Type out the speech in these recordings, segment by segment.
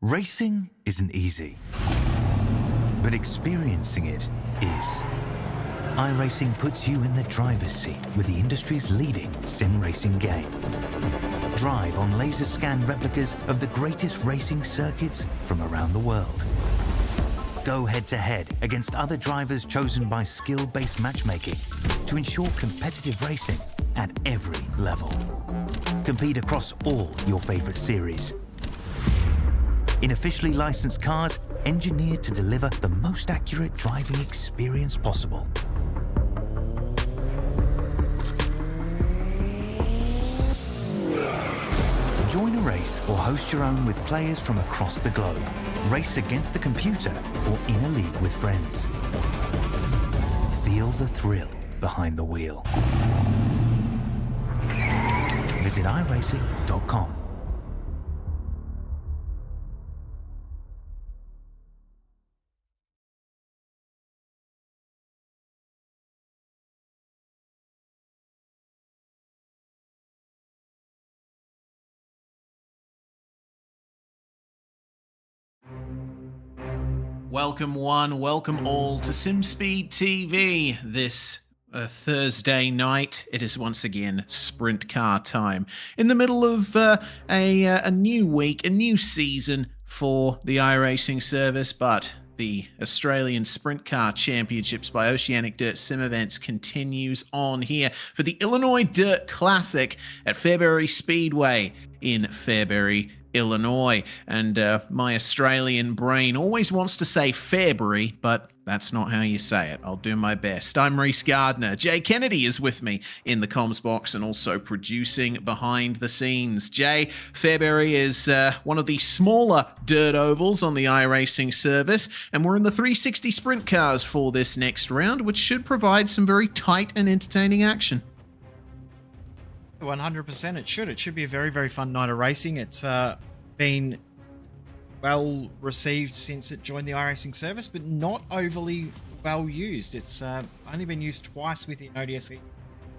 Racing isn't easy, but experiencing it is. iRacing puts you in the driver's seat with the industry's leading sim racing game. Drive on laser scan replicas of the greatest racing circuits from around the world. Go head-to-head against other drivers chosen by skill-based matchmaking to ensure competitive racing at every level. Compete across all your favorite series. In officially licensed cars, engineered to deliver the most accurate driving experience possible. Join a race or host your own with players from across the globe. Race against the computer or in a league with friends. Feel the thrill behind the wheel. Visit iRacing.com. Welcome one, welcome all to SimSpeed TV. This Thursday night, it is once again sprint car time. In the middle of a new week, a new season for the iRacing service, but the Australian Sprint Car Championships by Oceanic Dirt Sim Events continues on here for the Illinois Dirt Classic at Fairbury Speedway in Fairbury, Illinois. And my Australian brain always wants to say Fairbury, but that's not how you say it. I'll do my best. I'm Reese Gardner. Jay Kennedy is with me in the comms box and also producing behind the scenes. Jay, Fairbury is one of the smaller dirt ovals on the iRacing service, and we're in the 360 sprint cars for this next round, which should provide some very tight and entertaining action. 100% it should. It should be a very, very fun night of racing. It's been well received since it joined the iRacing service, but not overly well used. It's only been used twice within ODSE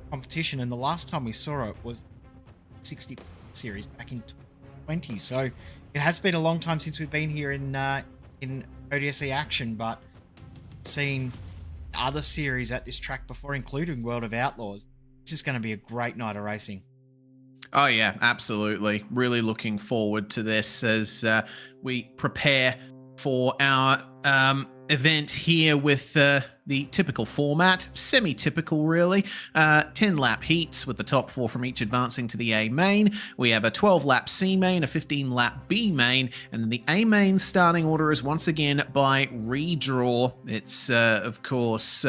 competition, and the last time we saw it was 60 series back in 2020. So it has been a long time since we've been here in ODSE action, but seen other series at this track before, including World of Outlaws. This is going to be a great night of racing. Oh yeah, absolutely. Really looking forward to this as we prepare for our event here with the typical format, semi-typical really, 10-lap heats with the top 4 from each advancing to the A main. We have a 12-lap C main, a 15-lap B main, and then the A main starting order is once again by redraw. It's of course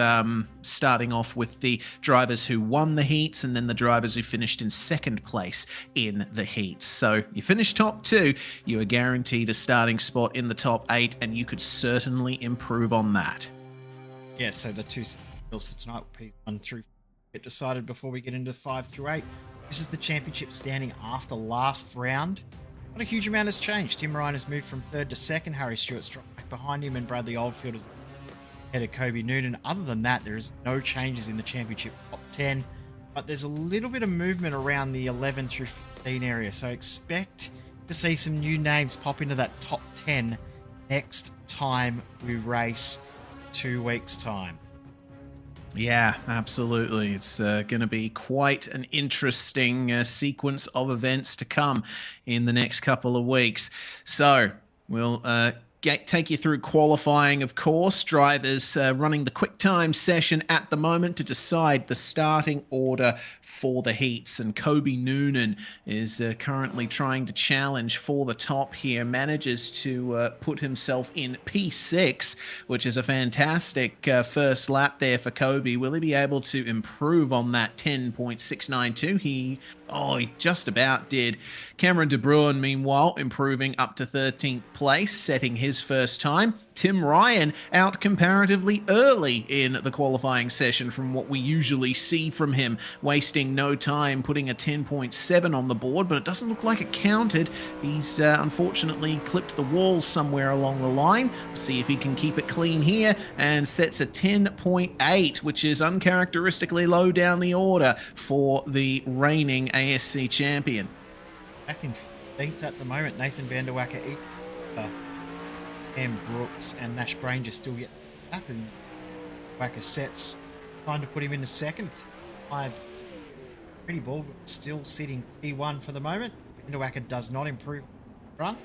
starting off with the drivers who won the heats and then the drivers who finished in second place in the heats. So you finish top 2, you are guaranteed a starting spot in the top 8, and you could certainly improve on that. Yeah, so the two skills for tonight will be 1 through 4 get decided before we get into 5 through 8. This is the championship standing after last round. Not a huge amount has changed. Tim Ryan has moved from 3rd to 2nd. Harry Stewart's dropped back behind him, and Bradley Oldfield is ahead of Kobe Noonan. Other than that, there is no changes in the championship top 10, but there's a little bit of movement around the 11 through 15 area, so expect to see some new names pop into that top 10 next time we race 2 weeks' time. Yeah, absolutely. It's going to be quite an interesting sequence of events to come in the next couple of weeks. So we'll take you through qualifying, of course. Drivers running the quick time session at the moment to decide the starting order for the heats. And Kobe Noonan is currently trying to challenge for the top here. Manages to put himself in P6, which is a fantastic first lap there for Kobe. Will he be able to improve on that 10.692? He just about did. Cameron De Bruin, meanwhile, improving up to 13th place, setting his first time. Tim Ryan out comparatively early in the qualifying session from what we usually see from him, wasting no time, putting a 10.7 on the board, but it doesn't look like it counted. He's unfortunately clipped the wall somewhere along the line. See if he can keep it clean here, and sets a 10.8, which is uncharacteristically low down the order for the reigning ASC champion. Back in 15th at the moment, Nathan Van Der Wacker Cam Brooks and Nash Granger still yet to tap, and Wacker sets trying to put him into second. 5 Pretty Baldwin still sitting P1 for the moment. If Wacker does not improve run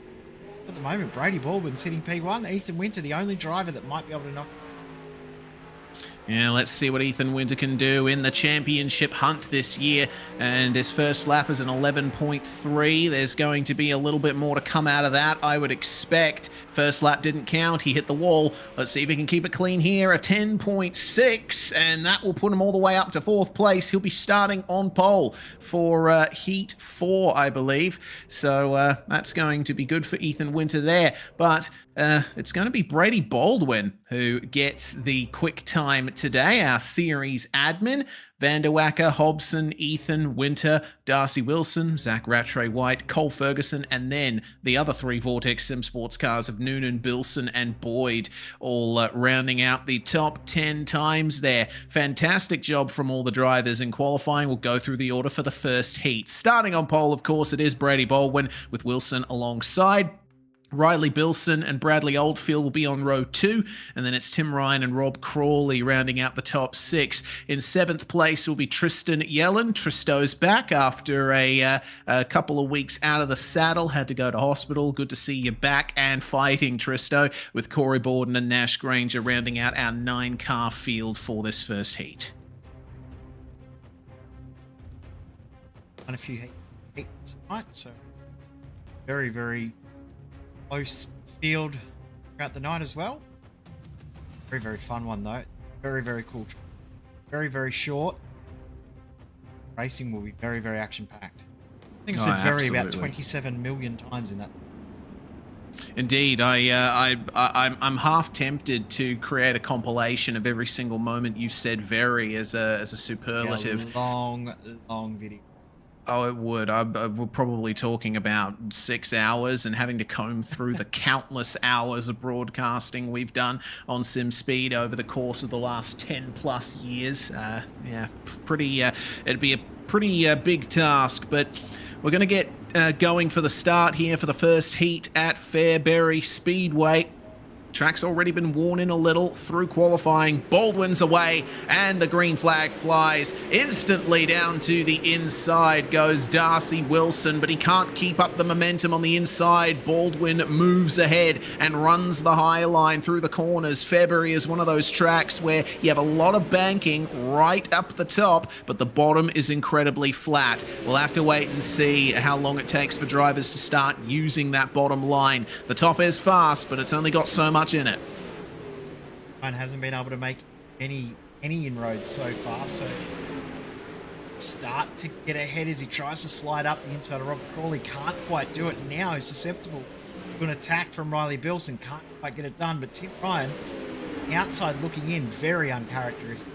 at the moment, Brady Baldwin sitting P1. Ethan Winter, the only driver that might be able to knock. Yeah, let's see what Ethan Winter can do in the championship hunt this year. And his first lap is an 11.3. There's going to be a little bit more to come out of that, I would expect. First lap didn't count. He hit the wall. Let's see if he can keep it clean here. A 10.6, and that will put him all the way up to 4th place. He'll be starting on pole for Heat 4, I believe. So that's going to be good for Ethan Winter there. But it's going to be Brady Baldwin who gets the quick time today, our series admin. Vander Wacker, Hobson, Ethan Winter, Darcy Wilson, Zach Rattray White, Cole Ferguson, and then the other 3 Vortex Sim Sports cars of Noonan, Bilson, and Boyd, all rounding out the top 10 times there. Fantastic job from all the drivers in qualifying. We'll go through the order for the first heat. Starting on pole, of course, it is Brady Baldwin with Wilson alongside. Riley Bilson and Bradley Oldfield will be on row 2, and then it's Tim Ryan and Rob Crawley rounding out the top 6. In 7th place will be Tristan Yellen. Tristo's back after a couple of weeks out of the saddle, had to go to hospital. Good to see you back and fighting, Tristo, with Corey Borden and Nash Granger rounding out our 9-car field for this first heat. And a few heats tonight, so very, very close field throughout the night as well. Very, very fun one though. Very, very cool. Very, very short. Racing will be very, very action-packed. I think I said very absolutely. about 27 million times in that. Indeed, I'm half tempted to create a compilation of every single moment you said "very" as a superlative. Yeah, long video. Oh, it would. We're probably talking about 6 hours and having to comb through the countless hours of broadcasting we've done on SimSpeed over the course of the last 10 plus years. Yeah, pretty. It'd be a pretty big task, but we're going to get going for the start here for the first heat at Fairbury Speedway. Track's already been worn in a little through qualifying. Baldwin's away, and the green flag flies. Instantly down to the inside goes Darcy Wilson, but he can't keep up the momentum on the inside. Baldwin moves ahead and runs the high line through the corners. Fairbury is one of those tracks where you have a lot of banking right up the top, but the bottom is incredibly flat. We'll have to wait and see how long it takes for drivers to start using that bottom line. The top is fast, but it's only got so much in it. And hasn't been able to make any inroads so far, so start to get ahead as he tries to slide up the inside of Robert Crawley. Can't quite do it. Now he's susceptible to an attack from Riley Bilson. Can't quite get it done, but Tim Ryan, the outside looking in, very uncharacteristic.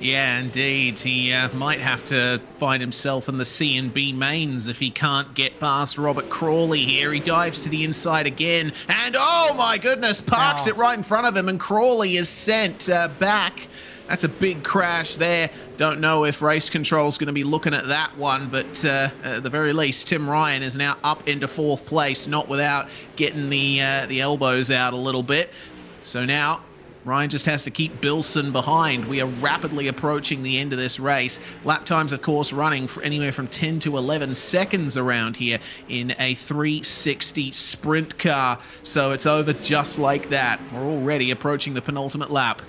Yeah, indeed. He might have to find himself in the C and B mains if he can't get past Robert Crawley here. He dives to the inside again, and oh my goodness, parks it right in front of him, and Crawley is sent back. That's a big crash there. Don't know if race control's going to be looking at that one, but at the very least, Tim Ryan is now up into 4th place, not without getting the elbows out a little bit. So now Ryan just has to keep Bilson behind. We are rapidly approaching the end of this race. Lap times, of course, running for anywhere from 10 to 11 seconds around here in a 360 sprint car. So it's over just like that. We're already approaching the penultimate lap.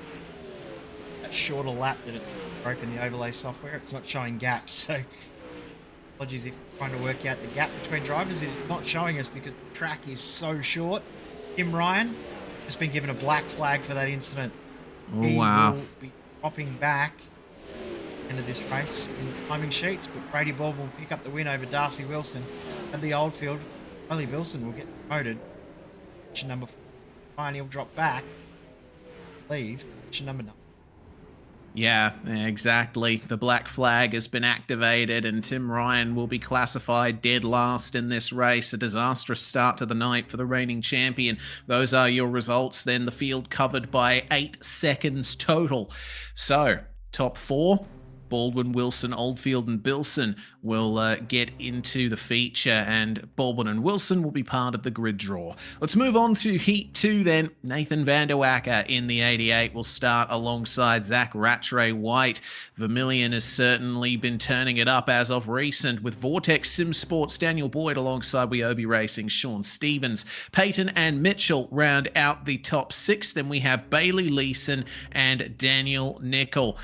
That shorter lap that it's broken the overlay software, it's not showing gaps. So apologies if you're trying to work out the gap between drivers. It is not showing us because the track is so short. Tim Ryan has been given a black flag for that incident. Oh, wow. He will be dropping back into this race in the timing sheets, but Brady Baldwin will pick up the win over Darcy Wilson at the Oldfield. Riley Wilson will get promoted. Position number 4. Ryan, he'll drop back. Leave. Position number 9. Yeah, exactly. The black flag has been activated, and Tim Ryan will be classified dead last in this race. A disastrous start to the night for the reigning champion. Those are your results. Then the field covered by 8 seconds total. So, top 4. Baldwin, Wilson, Oldfield and Bilson will get into the feature, and Baldwin and Wilson will be part of the grid draw. Let's move on to Heat 2 then. Nathan van der Wacker in the 88 will start alongside Zach Rattray White. Vermilion has certainly been turning it up as of recent, with Vortex Sim Sports Daniel Boyd alongside ODSE Racing Sean Stevens. Peyton and Mitchell round out the top 6. Then we have Bailey Leeson and Daniel Nickel.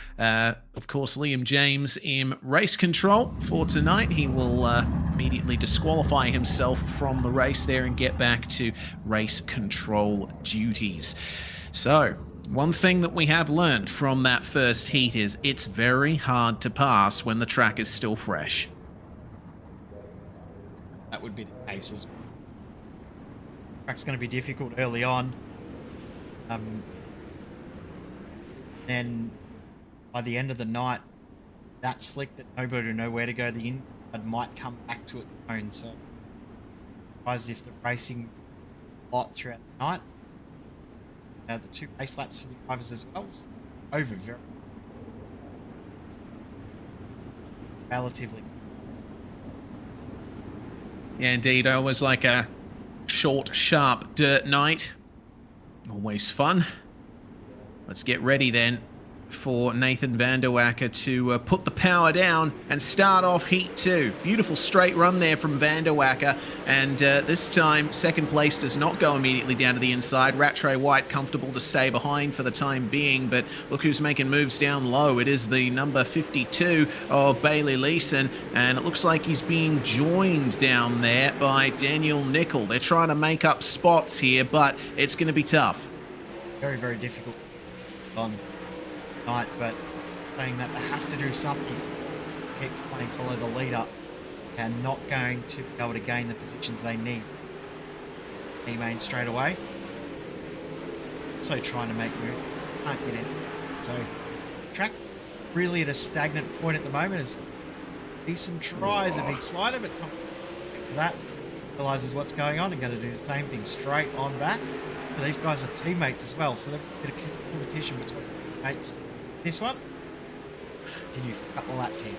Of course, Liam James in race control for tonight. He will immediately disqualify himself from the race there and get back to race control duties. So, one thing that we have learned from that first heat is it's very hard to pass when the track is still fresh. That would be the case as well. Track's going to be difficult early on. Then by the end of the night, that slick that nobody will know where to go, the inside might come back to its own. So, surprised if the racing a lot throughout the night. The 2 race laps for the drivers as well. Over very relatively. Yeah, indeed. Always like a short, sharp dirt night. Always fun. Let's get ready then for Nathan van der Wacker to put the power down and start off Heat 2. Beautiful straight run there from van der Wacker, and this time second place does not go immediately down to the inside. Rattray White comfortable to stay behind for the time being, but look who's making moves down low. It is the number 52 of Bailey Leeson, and it looks like he's being joined down there by Daniel Nickel. They're trying to make up spots here, but it's going to be tough. Very, very difficult on night, but saying that they have to do something to keep playing, follow the leader, and not going to be able to gain the positions they need. E-main straight away. So trying to make moves, can't get in. So track really at a stagnant point at the moment. As decent tries a big slider, but Tom to that realizes what's going on and going to do the same thing straight on back. But these guys are teammates as well, so they've got a bit of competition between mates. This one, continue for a couple of laps here.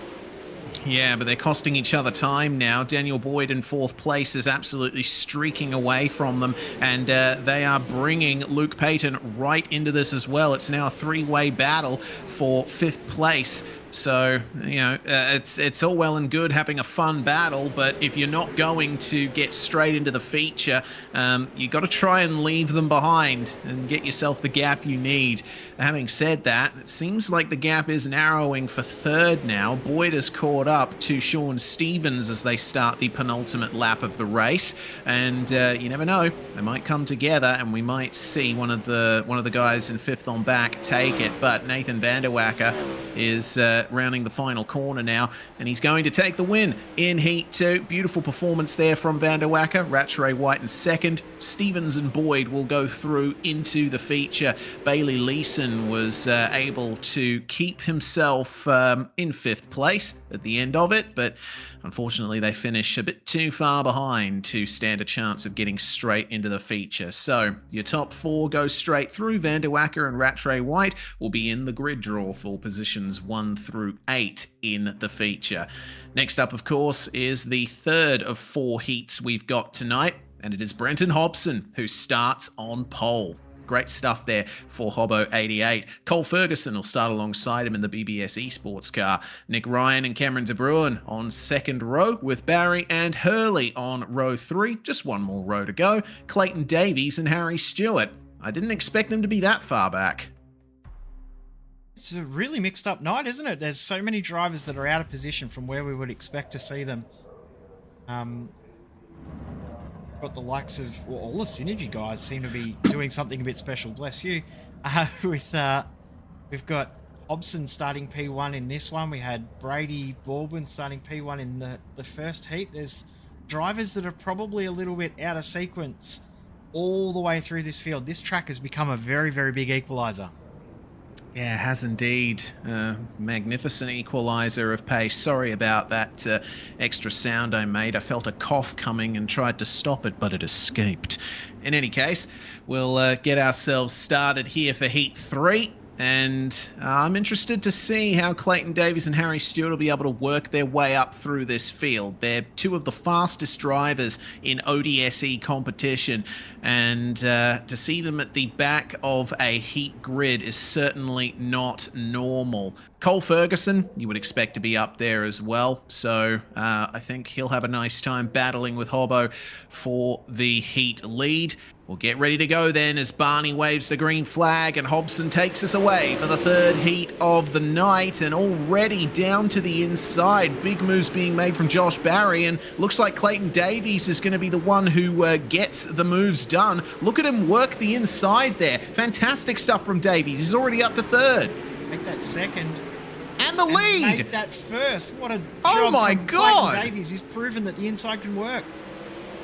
Yeah, but they're costing each other time now. Daniel Boyd in 4th place is absolutely streaking away from them, and they are bringing Luke Payton right into this as well. It's now a 3-way battle for 5th place. So, you know, it's all well and good having a fun battle, but if you're not going to get straight into the feature, you got to try and leave them behind and get yourself the gap you need. Having said that, it seems like the gap is narrowing for 3rd now. Boyd has caught up to Sean Stevens as they start the penultimate lap of the race, and you never know, they might come together and we might see one of the guys in 5th on back take it. But Nathan van der Wacker is rounding the final corner now, and he's going to take the win in Heat 2. Beautiful performance there from van der Wacker. Rattray White in 2nd. Stevens and Boyd will go through into the feature. Bailey Leeson was able to keep himself in 5th place at the end of it, but unfortunately they finish a bit too far behind to stand a chance of getting straight into the feature. So your top 4 go straight through. Van der Wacker and Rattray White will be in the grid draw for positions 1 through 8 in the feature. Next up, of course, is the 3rd of 4 heats we've got tonight, and it is Brenton Hobson who starts on pole. Great stuff there for Hobbo 88. Cole Ferguson will start alongside him in the BBS Esports car. Nick Ryan and Cameron De Bruin on 2nd row, with Barry and Hurley on row 3. Just one more row to go. Clayton Davies and Harry Stewart. I didn't expect them to be that far back. It's a really mixed up night, isn't it? There's so many drivers that are out of position from where we would expect to see them. Got the likes of, well, all the Synergy guys seem to be doing something a bit special. Bless you. We've got Hobson starting P1 in this one. We had Brady Baldwin starting P1 in the first heat. There's drivers that are probably a little bit out of sequence all the way through this field. This track has become a very, very big equalizer. Yeah, it has indeed. Magnificent equalizer of pace. Sorry about that extra sound I made. I felt a cough coming and tried to stop it, but it escaped. In any case, we'll get ourselves started here for Heat 3. And I'm interested to see how Clayton Davies and Harry Stewart will be able to work their way up through this field. They're two of the fastest drivers in ODSE competition, and to see them at the back of a heat grid is certainly not normal. Cole Ferguson, you would expect to be up there as well, so I think he'll have a nice time battling with Hobbo for the heat lead. We'll get ready to go then as Barney waves the green flag and Hobson takes us away for the third heat of the night, and already down to the inside. Big moves being made from Josh Barry, and looks like Clayton Davies is going to be the one who gets the moves done. Look at him work the inside there. Fantastic stuff from Davies. He's already up to third. Make that second. And the lead! Make that first. What a job Oh my from God! Clayton Davies. He's proven that the inside can work.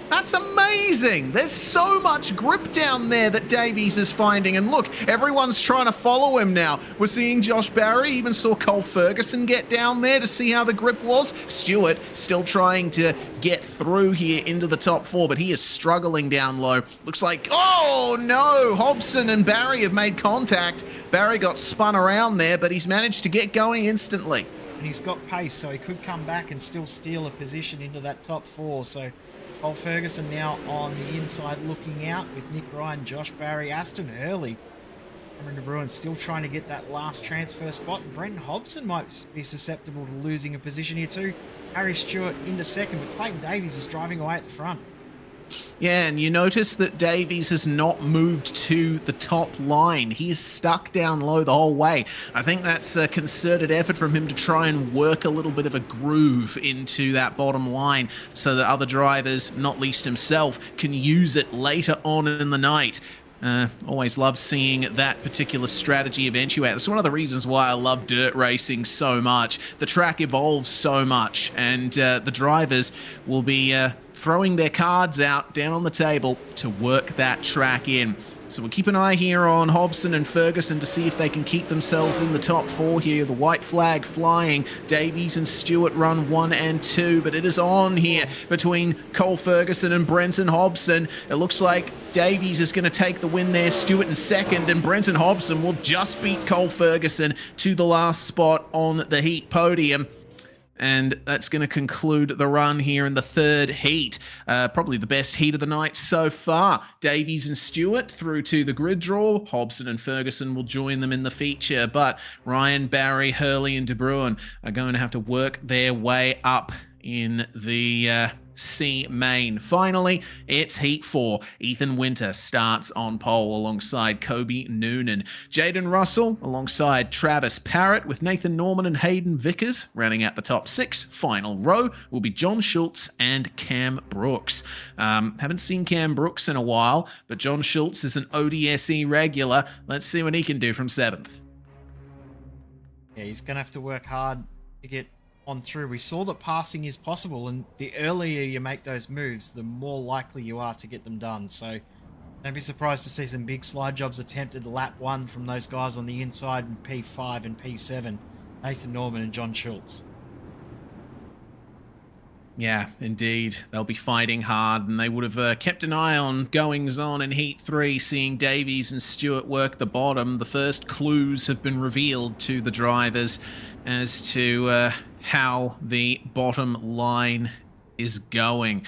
That's amazing. There's so much grip down there that Davies is finding. And look, everyone's trying to follow him now. We're seeing Josh Barry, even saw Cole Ferguson get down there to see how the grip was. Stewart still trying to get through here into the top four, but he is struggling down low. Looks like, oh no, Hobson and Barry have made contact. Barry got spun around there, but he's managed to get going instantly. And he's got pace, so he could come back and still steal a position into that top four. So Cole Ferguson now on the inside looking out with Nick Ryan, Josh Barry, Aston Hurley. Cameron De Bruin still trying to get that last transfer spot. Brenton Hobson might be susceptible to losing a position here too. Harry Stewart into second, but Clayton Davies is driving away at the front. Yeah, and you notice that Davies has not moved to the top line. He is stuck down low the whole way. I think that's a concerted effort from him to try and work a little bit of a groove into that bottom line so that other drivers, not least himself, can use it later on in the night. Always love seeing that particular strategy eventuate. That's one of the reasons why I love dirt racing so much. The track evolves so much, and the drivers will be throwing their cards out down on the table to work that track in. So we'll keep an eye here on Hobson and Ferguson to see if they can keep themselves in the top four here. The white flag flying. Davies and Stewart run 1 and 2, but it is on here between Cole Ferguson and Brenton Hobson. It looks like Davies is going to take the win there. Stewart in second, and Brenton Hobson will just beat Cole Ferguson to the last spot on the heat podium. And that's going to conclude the run here in the third heat. Probably the best heat of the night so far. Davies and Stewart through to the grid draw. Hobson and Ferguson will join them in the feature. But Ryan, Barry, Hurley and De Bruin are going to have to work their way up in the C main. Finally, it's Heat 4. Ethan Winter starts on pole alongside Kobe Noonan. Jaden Russell alongside Travis Parrott, with Nathan Norman and Hayden Vickers rounding out the top 6. Final row will be John Schultz and Cam Brooks. Haven't seen Cam Brooks in a while, but John Schultz is an ODSE regular. Let's see what he can do from 7th. Yeah, he's going to have to work hard to get on through. We saw that passing is possible, and the earlier you make those moves, the more likely you are to get them done. So don't be surprised to see some big slide jobs attempted lap 1 from those guys on the inside in P5 and P7, Nathan Norman and John Schultz. Yeah, indeed. They'll be fighting hard, and they would have kept an eye on goings-on in Heat 3, seeing Davies and Stewart work the bottom. The first clues have been revealed to the drivers as to how the bottom line is going.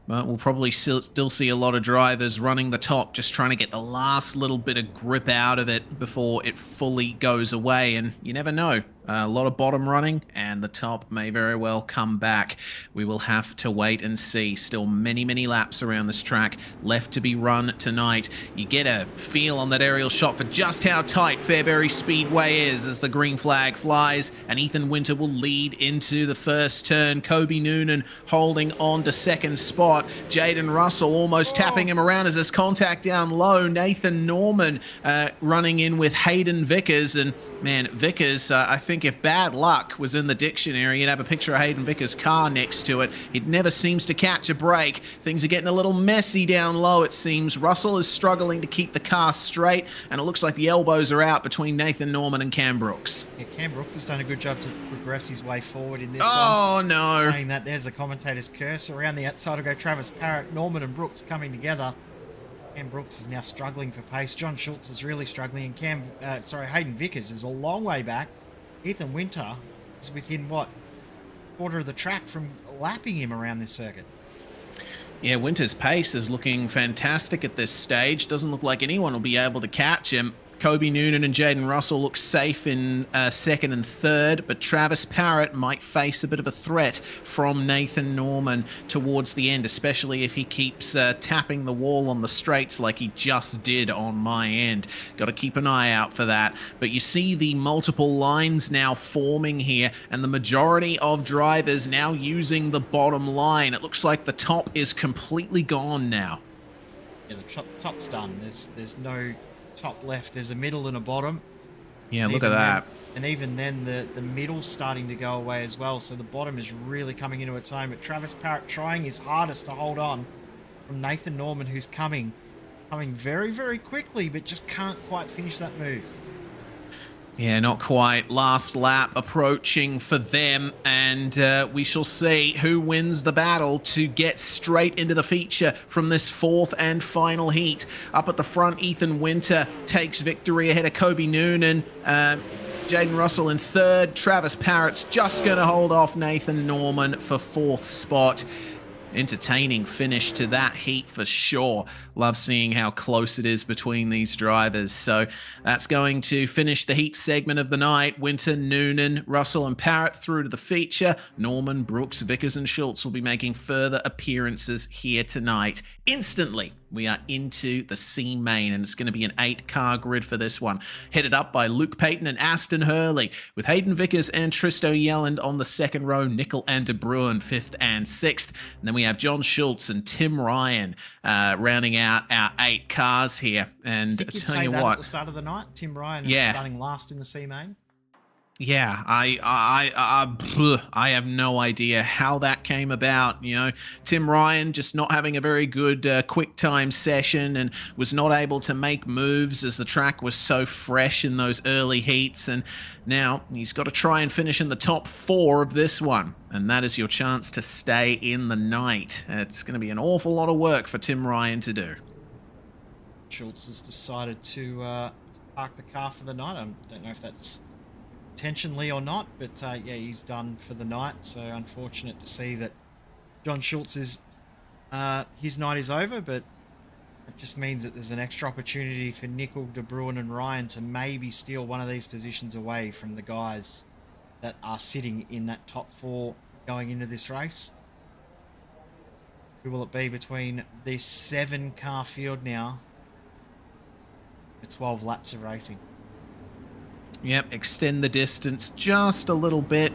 But we'll probably still see a lot of drivers running the top, just trying to get the last little bit of grip out of it before it fully goes away. And you never know. A lot of bottom running, and the top may very well come back. We will have to wait and see. Still many, many laps around this track left to be run tonight. You get a feel on that aerial shot for just how tight Fairbury Speedway is as the green flag flies, and Ethan Winter will lead into the first turn. Kobe Noonan holding on to second spot. Jaden Russell almost tapping him around as there's contact down low. Nathan Norman running in with Hayden Vickers, and man, Vickers, I think if bad luck was in the dictionary, you'd have a picture of Hayden Vickers' car next to it. It never seems to catch a break. Things are getting a little messy down low, it seems. Russell is struggling to keep the car straight, and it looks like the elbows are out between Nathan Norman and Cam Brooks. Yeah, Cam Brooks has done a good job to progress his way forward in this one. No. Saying that, there's the commentator's curse. Around the outside will go Travis Parrott, Norman and Brooks coming together. Cam Brooks is now struggling for pace. John Schultz is really struggling, and Hayden Vickers is a long way back. Ethan Winter is within, quarter of the track from lapping him around this circuit. Yeah, Winter's pace is looking fantastic at this stage. Doesn't look like anyone will be able to catch him. Kobe Noonan and Jaden Russell look safe in second and third, but Travis Parrott might face a bit of a threat from Nathan Norman towards the end, especially if he keeps tapping the wall on the straights like he just did on my end. Got to keep an eye out for that. But you see the multiple lines now forming here, and the majority of drivers now using the bottom line. It looks like the top is completely gone now. Yeah, the top's done. There's no top left. There's a middle and a bottom. Yeah, look at that. And even then, the middle's starting to go away as well. So the bottom is really coming into its own. But Travis Parrott trying his hardest to hold on from Nathan Norman, who's coming very, very quickly, but just can't quite finish that move. Yeah, not quite. Last lap approaching for them, and we shall see who wins the battle to get straight into the feature from this fourth and final heat. Up at the front, Ethan Winter takes victory ahead of Kobe Noonan. Jaden Russell in third. Travis Parrott's just going to hold off Nathan Norman for fourth spot. Entertaining finish to that heat for sure. Love seeing how close it is between these drivers. So that's going to finish the heat segment of the night. Winter, Noonan, Russell and Parrott through to the feature. Norman, Brooks, Vickers and Schultz will be making further appearances here tonight. Instantly, we are into the C main, and it's going to be an 8-car grid for this one. Headed up by Luke Payton and Aston Hurley, with Hayden Vickers and Tristo Yelland on the second row, Nickel and De Bruin 5th and 6th. And then we have John Schultz and Tim Ryan rounding out our 8 cars here. And I tell you what, at the start of the night, Tim Ryan starting last in the C main. Yeah, I have no idea how that came about. You know, Tim Ryan just not having a very good quick time session and was not able to make moves as the track was so fresh in those early heats. And now he's got to try and finish in the top 4 of this one. And that is your chance to stay in the night. It's going to be an awful lot of work for Tim Ryan to do. Schultz has decided to park the car for the night. I don't know if that's intentionally or not, but yeah, he's done for the night. So unfortunate to see that John Schultz is his night is over, but it just means that there's an extra opportunity for Nickel, De Bruin and Ryan to maybe steal one of these positions away from the guys that are sitting in that top 4 going into this race. Who will it be between this 7-car field now for 12 laps of racing? Yep, extend the distance just a little bit.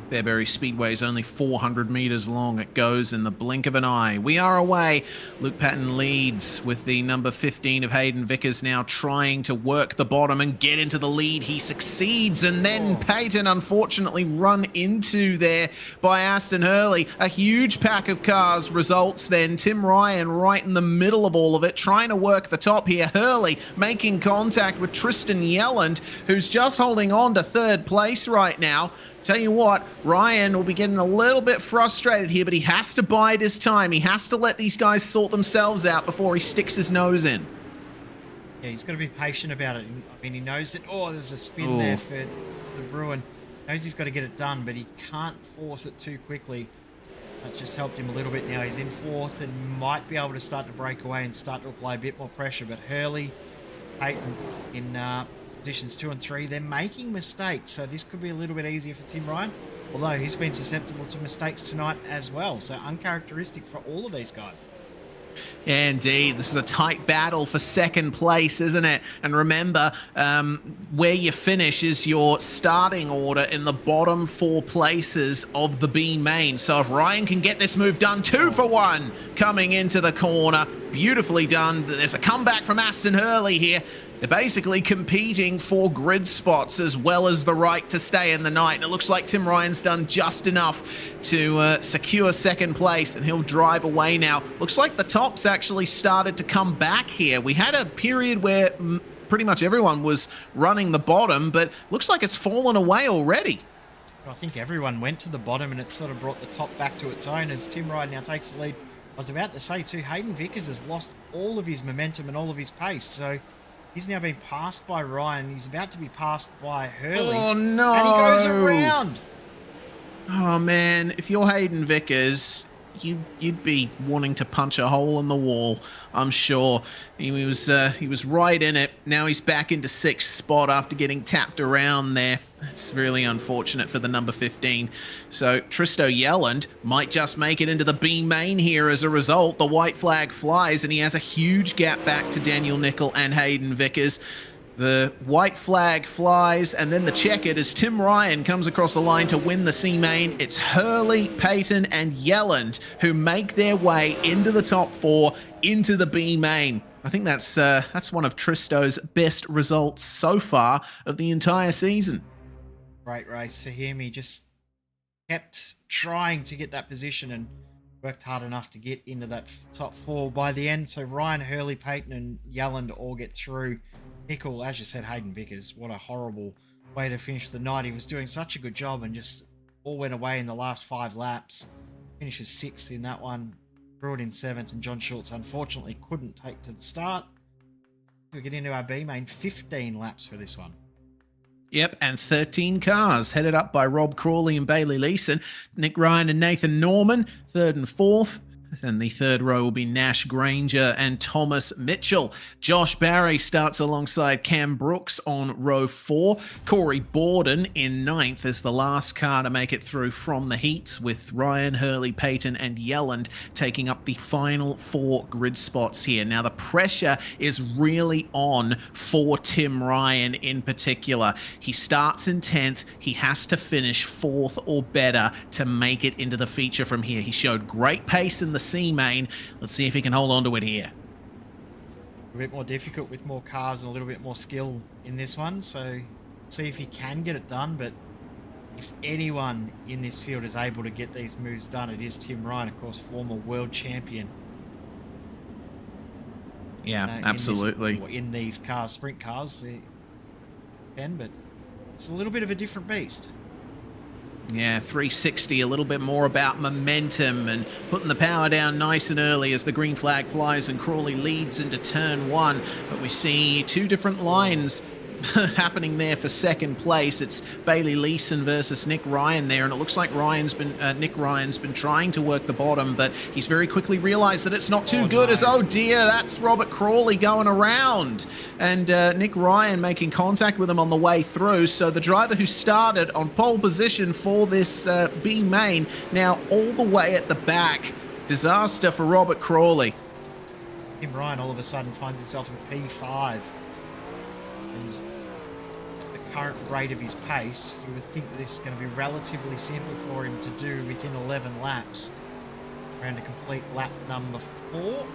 Fairbury Speedway is only 400 meters long. It goes in the blink of an eye. We are away. Luke Patton leads with the number 15 of Hayden Vickers now trying to work the bottom and get into the lead. He succeeds, and then Payton unfortunately run into there by Aston Hurley. A huge pack of cars results then. Tim Ryan right in the middle of all of it, trying to work the top here. Hurley making contact with Tristan Yelland, who's just holding on to 3rd place right now. Tell you what, Ryan will be getting a little bit frustrated here, but he has to bide his time. He has to let these guys sort themselves out before he sticks his nose in. Yeah, he's got to be patient about it. I mean, he knows that, there's a spin there for De Bruin. Knows he's got to get it done, but he can't force it too quickly. That just helped him a little bit now. He's in 4th and might be able to start to break away and start to apply a bit more pressure. But Hurley, Payton in positions 2 and 3, they're making mistakes, so this could be a little bit easier for Tim Ryan, although he's been susceptible to mistakes tonight as well, so uncharacteristic for all of these guys. Yeah, indeed. This is a tight battle for 2nd place, isn't it? And remember, where you finish is your starting order in the bottom 4 places of the B main. So if Ryan can get this move done, 2 for 1 coming into the corner. Beautifully done. There's a comeback from Aston Hurley here. They're basically competing for grid spots as well as the right to stay in the night. And it looks like Tim Ryan's done just enough to secure 2nd place, and he'll drive away now. Looks like the tops actually started to come back here. We had a period where pretty much everyone was running the bottom, but looks like it's fallen away already. I think everyone went to the bottom, and it sort of brought the top back to its own as Tim Ryan now takes the lead was about to say too, Hayden Vickers has lost all of his momentum and all of his pace. So he's now been passed by Ryan. He's about to be passed by Hurley. Oh, no. And he goes around. Oh, man. If you're Hayden Vickers, you'd be wanting to punch a hole in the wall, I'm sure. He was right in it. Now he's back into 6th spot after getting tapped around there. It's really unfortunate for the number 15. So Tristo Yelland might just make it into the B main here as a result. The white flag flies and he has a huge gap back to Daniel Nicol and Hayden Vickers. The white flag flies, and then the checkered as Tim Ryan comes across the line to win the C main. It's Hurley, Payton, and Yelland who make their way into the top 4, into the B main. I think that's one of Tristo's best results so far of the entire season. Great race for him. He just kept trying to get that position and worked hard enough to get into that top 4 by the end. So Ryan, Hurley, Payton, and Yelland all get through. Nicol, as you said, Hayden Vickers, what a horrible way to finish the night. He was doing such a good job and just all went away in the last 5 laps. Finishes 6th in that one, Brewer in 7th, and John Schultz unfortunately couldn't take to the start. We get into our B main, 15 laps for this one. Yep, and 13 cars headed up by Rob Crawley and Bailey Leeson. Nick Ryan and Nathan Norman, 3rd and 4th. And the 3rd row will be Nash Granger and Thomas Mitchell. Josh Barry starts alongside Cam Brooks on row 4. Corey Borden in 9th as the last car to make it through from the heats, with Ryan, Hurley, Payton and Yelland taking up the final 4 grid spots here. Now the pressure is really on for Tim Ryan in particular. He starts in 10th. He has to finish 4th or better to make it into the feature from here. He showed great pace in the C main. Let's see if he can hold on to it here. A bit more difficult with more cars and a little bit more skill in this one, so see if he can get it done. But if anyone in this field is able to get these moves done, it is Tim Ryan, of course, former world champion. Yeah, absolutely. In these cars, sprint cars, but it's a little bit of a different beast. Yeah, 360, a little bit more about momentum and putting the power down nice and early as the green flag flies and Crawley leads into turn 1. But we see 2 different lines happening there for 2nd place. It's Bailey Leeson versus Nick Ryan there, and it looks like Nick Ryan's been trying to work the bottom, but he's very quickly realized that it's not too good. As oh dear, that's Robert Crawley going around, and Nick Ryan making contact with him on the way through. So the driver who started on pole position for this B main now all the way at the back. Disaster for Robert Crawley. Tim Ryan all of a sudden finds himself in P5. And current rate of his pace, you would think that this is going to be relatively simple for him to do within 11 laps. Around to complete lap number 4.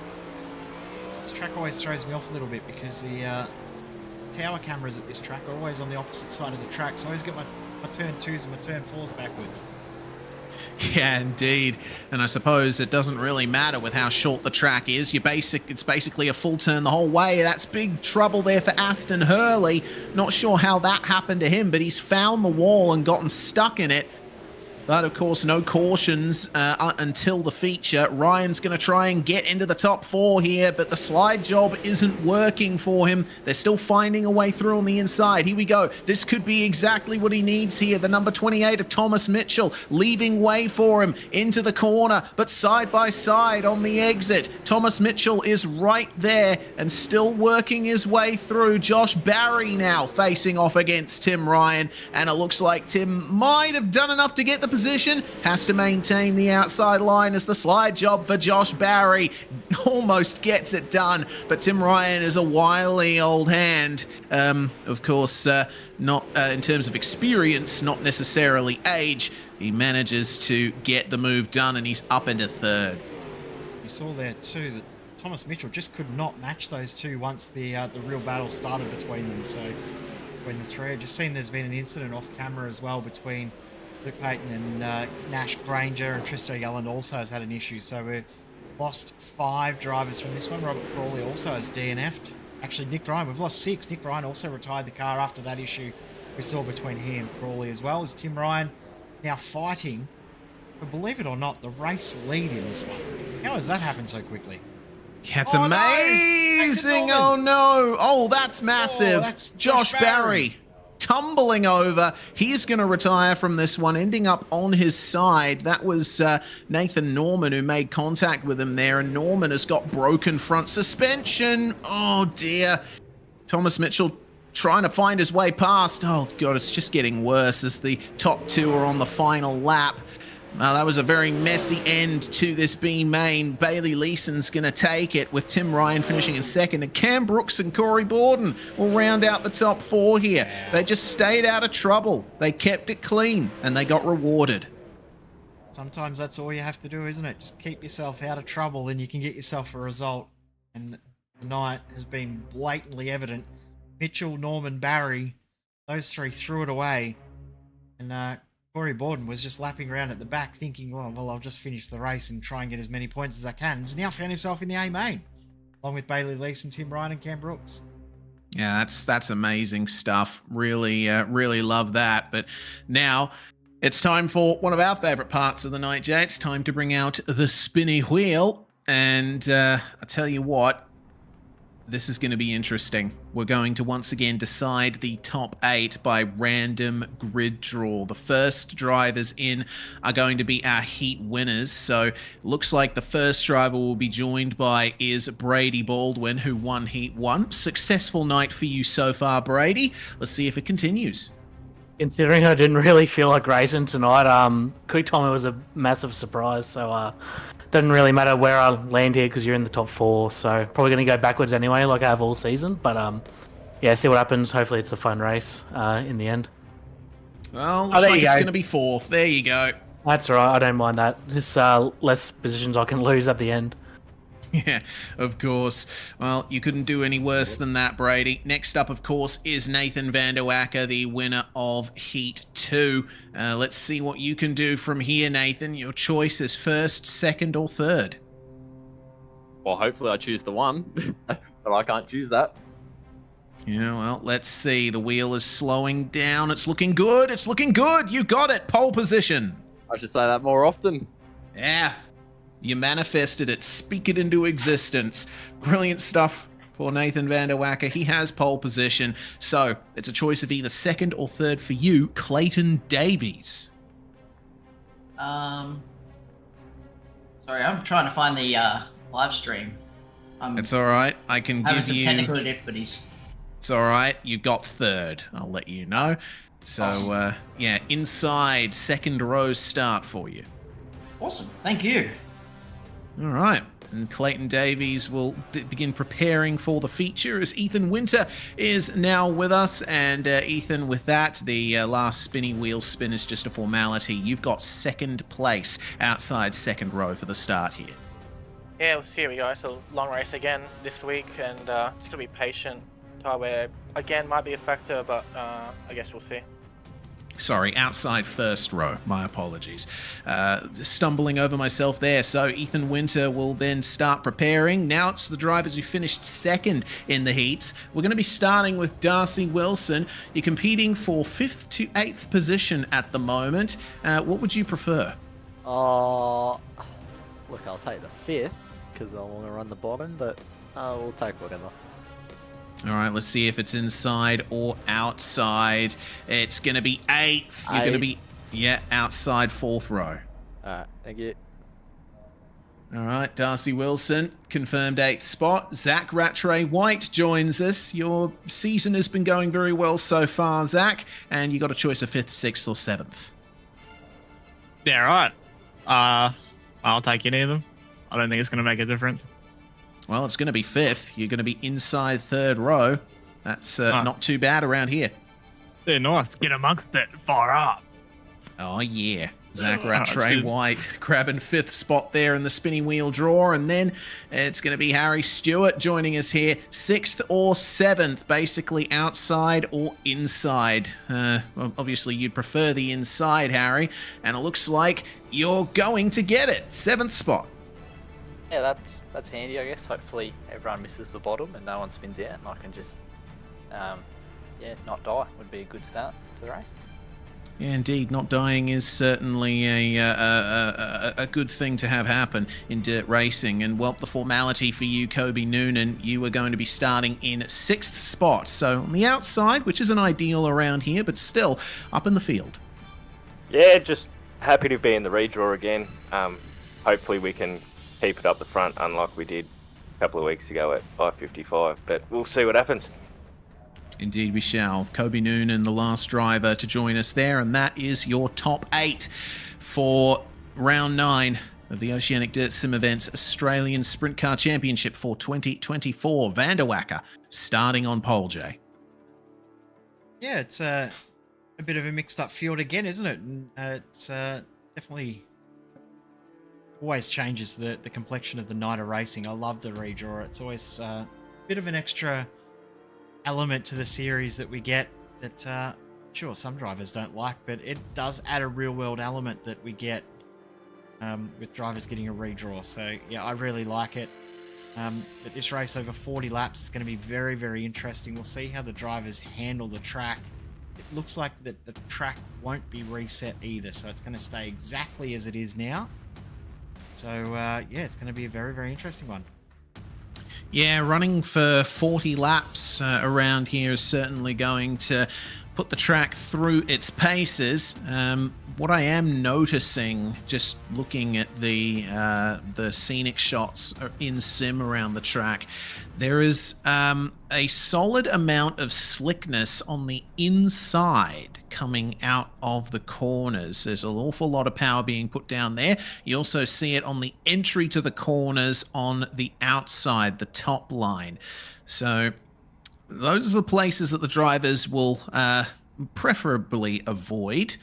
This track always throws me off a little bit because the tower cameras at this track are always on the opposite side of the track, so I always get my turn 2s and my turn 4s backwards. Yeah, indeed. And I suppose it doesn't really matter with how short the track is. It's basically a full turn the whole way. That's big trouble there for Aston Hurley. Not sure how that happened to him, but he's found the wall and gotten stuck in it. But, of course, no cautions until the feature. Ryan's going to try and get into the top 4 here, but the slide job isn't working for him. They're still finding a way through on the inside. Here we go. This could be exactly what he needs here. The number 28 of Thomas Mitchell leaving way for him into the corner, but side by side on the exit. Thomas Mitchell is right there and still working his way through. Josh Barry now facing off against Tim Ryan, and it looks like Tim might have done enough to get the position, has to maintain the outside line as the slide job for Josh Barry almost gets it done, but Tim Ryan is a wily old hand. Of course, not in terms of experience, not necessarily age. He manages to get the move done and he's up into 3rd. You saw there too that Thomas Mitchell just could not match those two once the real battle started between them. So when the three, I've just seen there's been an incident off camera as well between Luke Payton and Nash Granger, and Tristo Yelland also has had an issue. So we've lost 5 drivers from this one. Robert Crawley also has DNF'd. Actually, Nick Ryan, we've lost 6. Nick Ryan also retired the car after that issue we saw between he and Crawley, as well as Tim Ryan now fighting, but believe it or not, the race lead in this one. How has that happened so quickly? That's Oh, no! amazing. Nathan Oh Norman. no. Oh, that's massive. that's Josh Josh Barry tumbling over. He's going to retire from this one, ending up on his side. That was Nathan Norman who made contact with him there, and Norman has got broken front suspension. Oh dear. Thomas Mitchell trying to find his way past. Oh god, it's just getting worse as the top two are on the final lap. That was a very messy end to this B main. Bailey Leeson's going to take it with Tim Ryan finishing in second. And Cam Brooks and Corey Borden will round out the top four here. They just stayed out of trouble. They kept it clean and they got rewarded. Sometimes that's all you have to do, isn't it? Just keep yourself out of trouble and you can get yourself a result. And tonight has been blatantly evident. Mitchell, Norman, Barry, those three threw it away. And Corey Borden was just lapping around at the back thinking, well, I'll just finish the race and try and get as many points as I can. He's now found himself in the A main, along with Bailey Leeson, Tim Ryan and Cam Brooks. Yeah, that's amazing stuff. Really, really love that. But now it's time for one of our favorite parts of the night, Jay. It's time to bring out the spinny wheel. And I tell you what, this is going to be interesting. We're going to once again decide the top 8 by random grid draw. The first drivers in are going to be our heat winners. So it looks like the first driver we'll be joined by is Brady Baldwin, who won Heat 1. Successful night for you so far, Brady. Let's see if it continues. Considering I didn't really feel like racing tonight, quick time was a massive surprise. So doesn't really matter where I land here because you're in the top 4. So probably going to go backwards anyway, like I have all season. But yeah, see what happens. Hopefully it's a fun race in the end. Well, looks like it's going to be 4th. There you go. That's all right. I don't mind that. Just less positions I can lose at the end. Yeah, of course. Well, you couldn't do any worse than that, Brady. Next up, of course, is Nathan van der Wacker, the winner of Heat 2. Let's see what you can do from here, Nathan. Your choice is first, second, or third. Well, hopefully I choose the 1, but I can't choose that. Yeah, well, let's see. The wheel is slowing down. It's looking good. It's looking good. You got it. Pole position. I should say that more often. Yeah. You manifested it. Speak it into existence. Brilliant stuff for Nathan van der Wacker. He has pole position. So it's a choice of either second or third for you, Clayton Davies. Sorry, I'm trying to find the live stream. It's all right. I can having give some you... technical difficulties. It's all right. You got third. I'll let you know. So, Awesome. Yeah, inside second row start for you. Awesome. Thank you. All right. And Clayton Davies will begin preparing for the feature as Ethan Winter is now with us. And Ethan, with that, the last spinny wheel spin is just a formality. You've got second place outside second row for the start here. Yeah, well, here we go. It's a long race again this week, and just going to be patient. Tyre again might be a factor, but I guess we'll see. Sorry, outside first row. My apologies. Stumbling over myself there. So Ethan Winter will then start preparing. Now it's the drivers who finished second in the heats. We're going to be starting with Darcy Wilson. You're competing for 5th to 8th position at the moment. What would you prefer? Look, I'll take the 5th because I want to run the bottom, but we'll take whatever. All right, let's see if it's inside or outside. It's going to be 8th. You're going to be, outside 4th row. Alright, thank you. All right, Darcy Wilson, confirmed 8th spot. Zach Rattray White joins us. Your season has been going very well so far, Zach, and you got a choice of 5th, 6th, or 7th. Yeah, right. I'll take any of them. I don't think it's going to make a difference. Well, it's going to be 5th. You're going to be inside 3rd row. That's not too bad around here. Yeah, nice. Get amongst it. Fire up. Oh, yeah. Zach Rattray White grabbing 5th spot there in the spinning wheel draw. And then it's going to be Harry Stewart joining us here. 6th or 7th, basically outside or inside. Obviously, you'd prefer the inside, Harry. And it looks like you're going to get it. 7th spot. Yeah, that's handy, I guess. Hopefully everyone misses the bottom and no one spins out and I can just, not die. Would be a good start to the race. Indeed, not dying is certainly a good thing to have happen in dirt racing. And well, the formality for you, Kobe Noonan, you are going to be starting in 6th spot. So on the outside, which isn't ideal around here, but still up in the field. Yeah, just happy to be in the redraw again. Hopefully we can keep it up the front, unlike we did a couple of weeks ago at 5:55. But we'll see what happens. Indeed we shall. Kobe Noonan, the last driver to join us there, and that is your top 8 for round 9 of the Oceanic Dirt Sim Events Australian Sprintcar Championship for 2024. Vanderwacker starting on pole, Jay. Yeah, it's a bit of a mixed up field again, isn't it? And, it's definitely always changes the complexion of the night of racing. I love the redraw. It's always a bit of an extra element to the series that we get that sure some drivers don't like, but it does add a real world element that we get with drivers getting a redraw. So yeah, I really like it. But this race over 40 laps is going to be very, very interesting. We'll see how the drivers handle the track. It looks like that the track won't be reset either, so it's going to stay exactly as it is now. So yeah, it's going to be a very, very interesting one. Yeah, running for 40 laps around here is certainly going to put the track through its paces. What I am noticing, just looking at the scenic shots in sim around the track, there is a solid amount of slickness on the inside coming out of the corners. There's an awful lot of power being put down there. You also see it on the entry to the corners on the outside, the top line. So those are the places that the drivers will preferably avoid.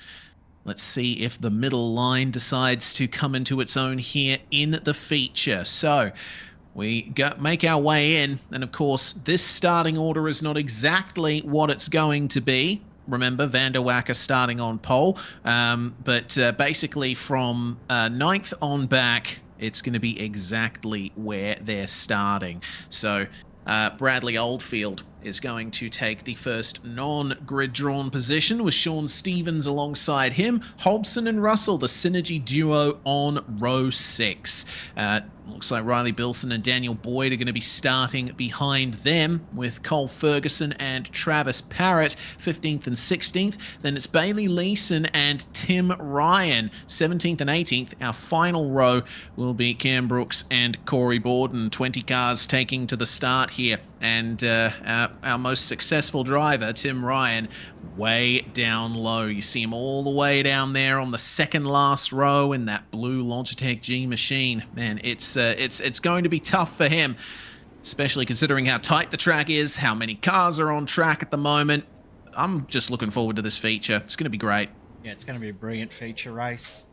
Let's see if the middle line decides to come into its own here in the feature. So we make our way in, and of course this starting order is not exactly what it's going to be. Remember, Vanderwacker starting on pole, but basically from 9th on back, it's going to be exactly where they're starting. So Bradley Oldfield is going to take the first non-grid drawn position with Sean Stevens alongside him. Hobson and Russell, the synergy duo on row 6. Looks like Riley Bilson and Daniel Boyd are going to be starting behind them with Cole Ferguson and Travis Parrott 15th and 16th. Then it's Bailey Leeson and Tim Ryan 17th and 18th. Our final row will be Cam Brooks and Corey Borden. 20 cars taking to the start here, and our most successful driver, Tim Ryan, way down low. You see him all the way down there on the second last row in that blue Logitech G machine. Man, it's going to be tough for him, especially considering how tight the track is, how many cars are on track at the moment. I'm just looking forward to this feature. It's going to be great. Yeah, it's going to be a brilliant feature race.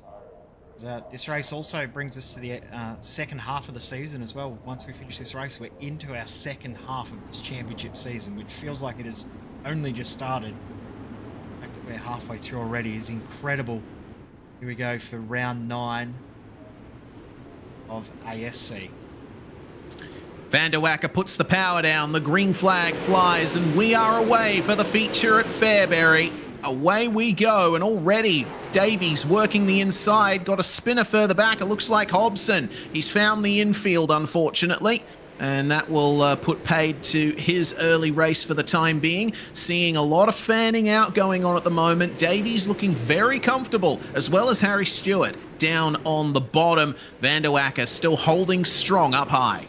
This race also brings us to the second half of the season as well. Once we finish this race, we're into our second half of this championship season, which feels like it has only just started. The fact that we're halfway through already is incredible. Here we go for round 9 of ASC. Vanderwacker puts the power down, the green flag flies, and we are away for the feature at Fairbury. Away we go, and already Davies working the inside, got a spinner further back. It looks like Hobson. He's found the infield, unfortunately, and that will put paid to his early race for the time being. Seeing a lot of fanning out going on at the moment. Davies looking very comfortable, as well as Harry Stewart down on the bottom. Vanderwacker still holding strong up high.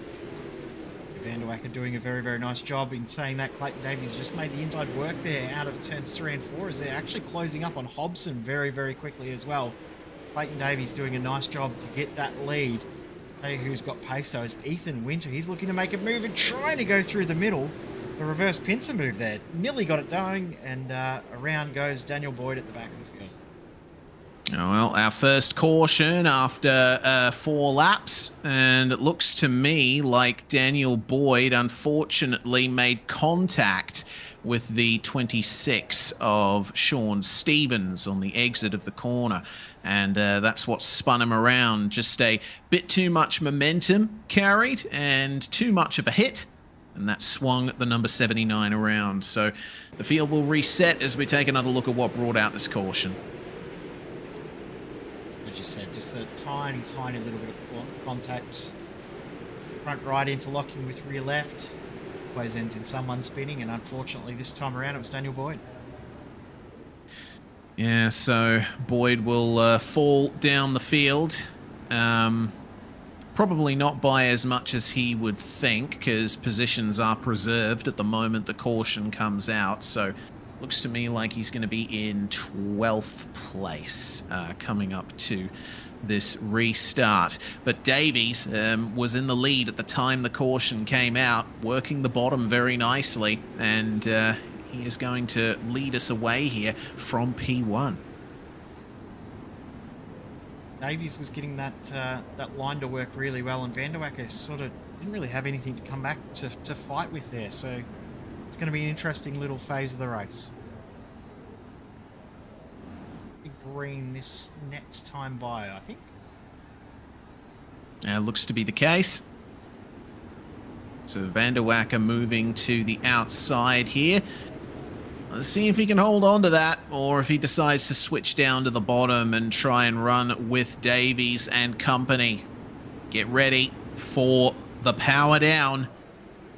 Vanderwacker doing a very, very nice job. In saying that, Clayton Davies just made the inside work there out of turns 3 and 4 as they're actually closing up on Hobson very, very quickly as well. Clayton Davies doing a nice job to get that lead. Hey, who's got pace though is Ethan Winter. He's looking to make a move and trying to go through the middle. The reverse pincer move there. Nearly got it going, and around goes Daniel Boyd at the back of the field. Oh, well, our first caution after 4 laps, and it looks to me like Daniel Boyd unfortunately made contact with the 26 of Sean Stevens on the exit of the corner, and that's what spun him around. Just a bit too much momentum carried and too much of a hit and that swung the number 79 around. So the field will reset as we take another look at what brought out this caution. As you said, just a tiny, tiny little bit of contact. Front right interlocking with rear left. Always ends in someone spinning, and unfortunately this time around it was Daniel Boyd. Yeah, so Boyd will fall down the field. Probably not by as much as he would think, because positions are preserved at the moment the caution comes out. So looks to me like he's going to be in 12th place coming up to this restart. But Davies was in the lead at the time the caution came out, working the bottom very nicely, and he is going to lead us away here from P1. Davies was getting that line to work really well, and Vanderwacker sort of didn't really have anything to come back to fight with there. So it's going to be an interesting little phase of the race. Big green this next time by, I think. Looks to be the case. So Vanderwacker moving to the outside here. Let's see if he can hold on to that, or if he decides to switch down to the bottom and try and run with Davies and company. Get ready for the power down.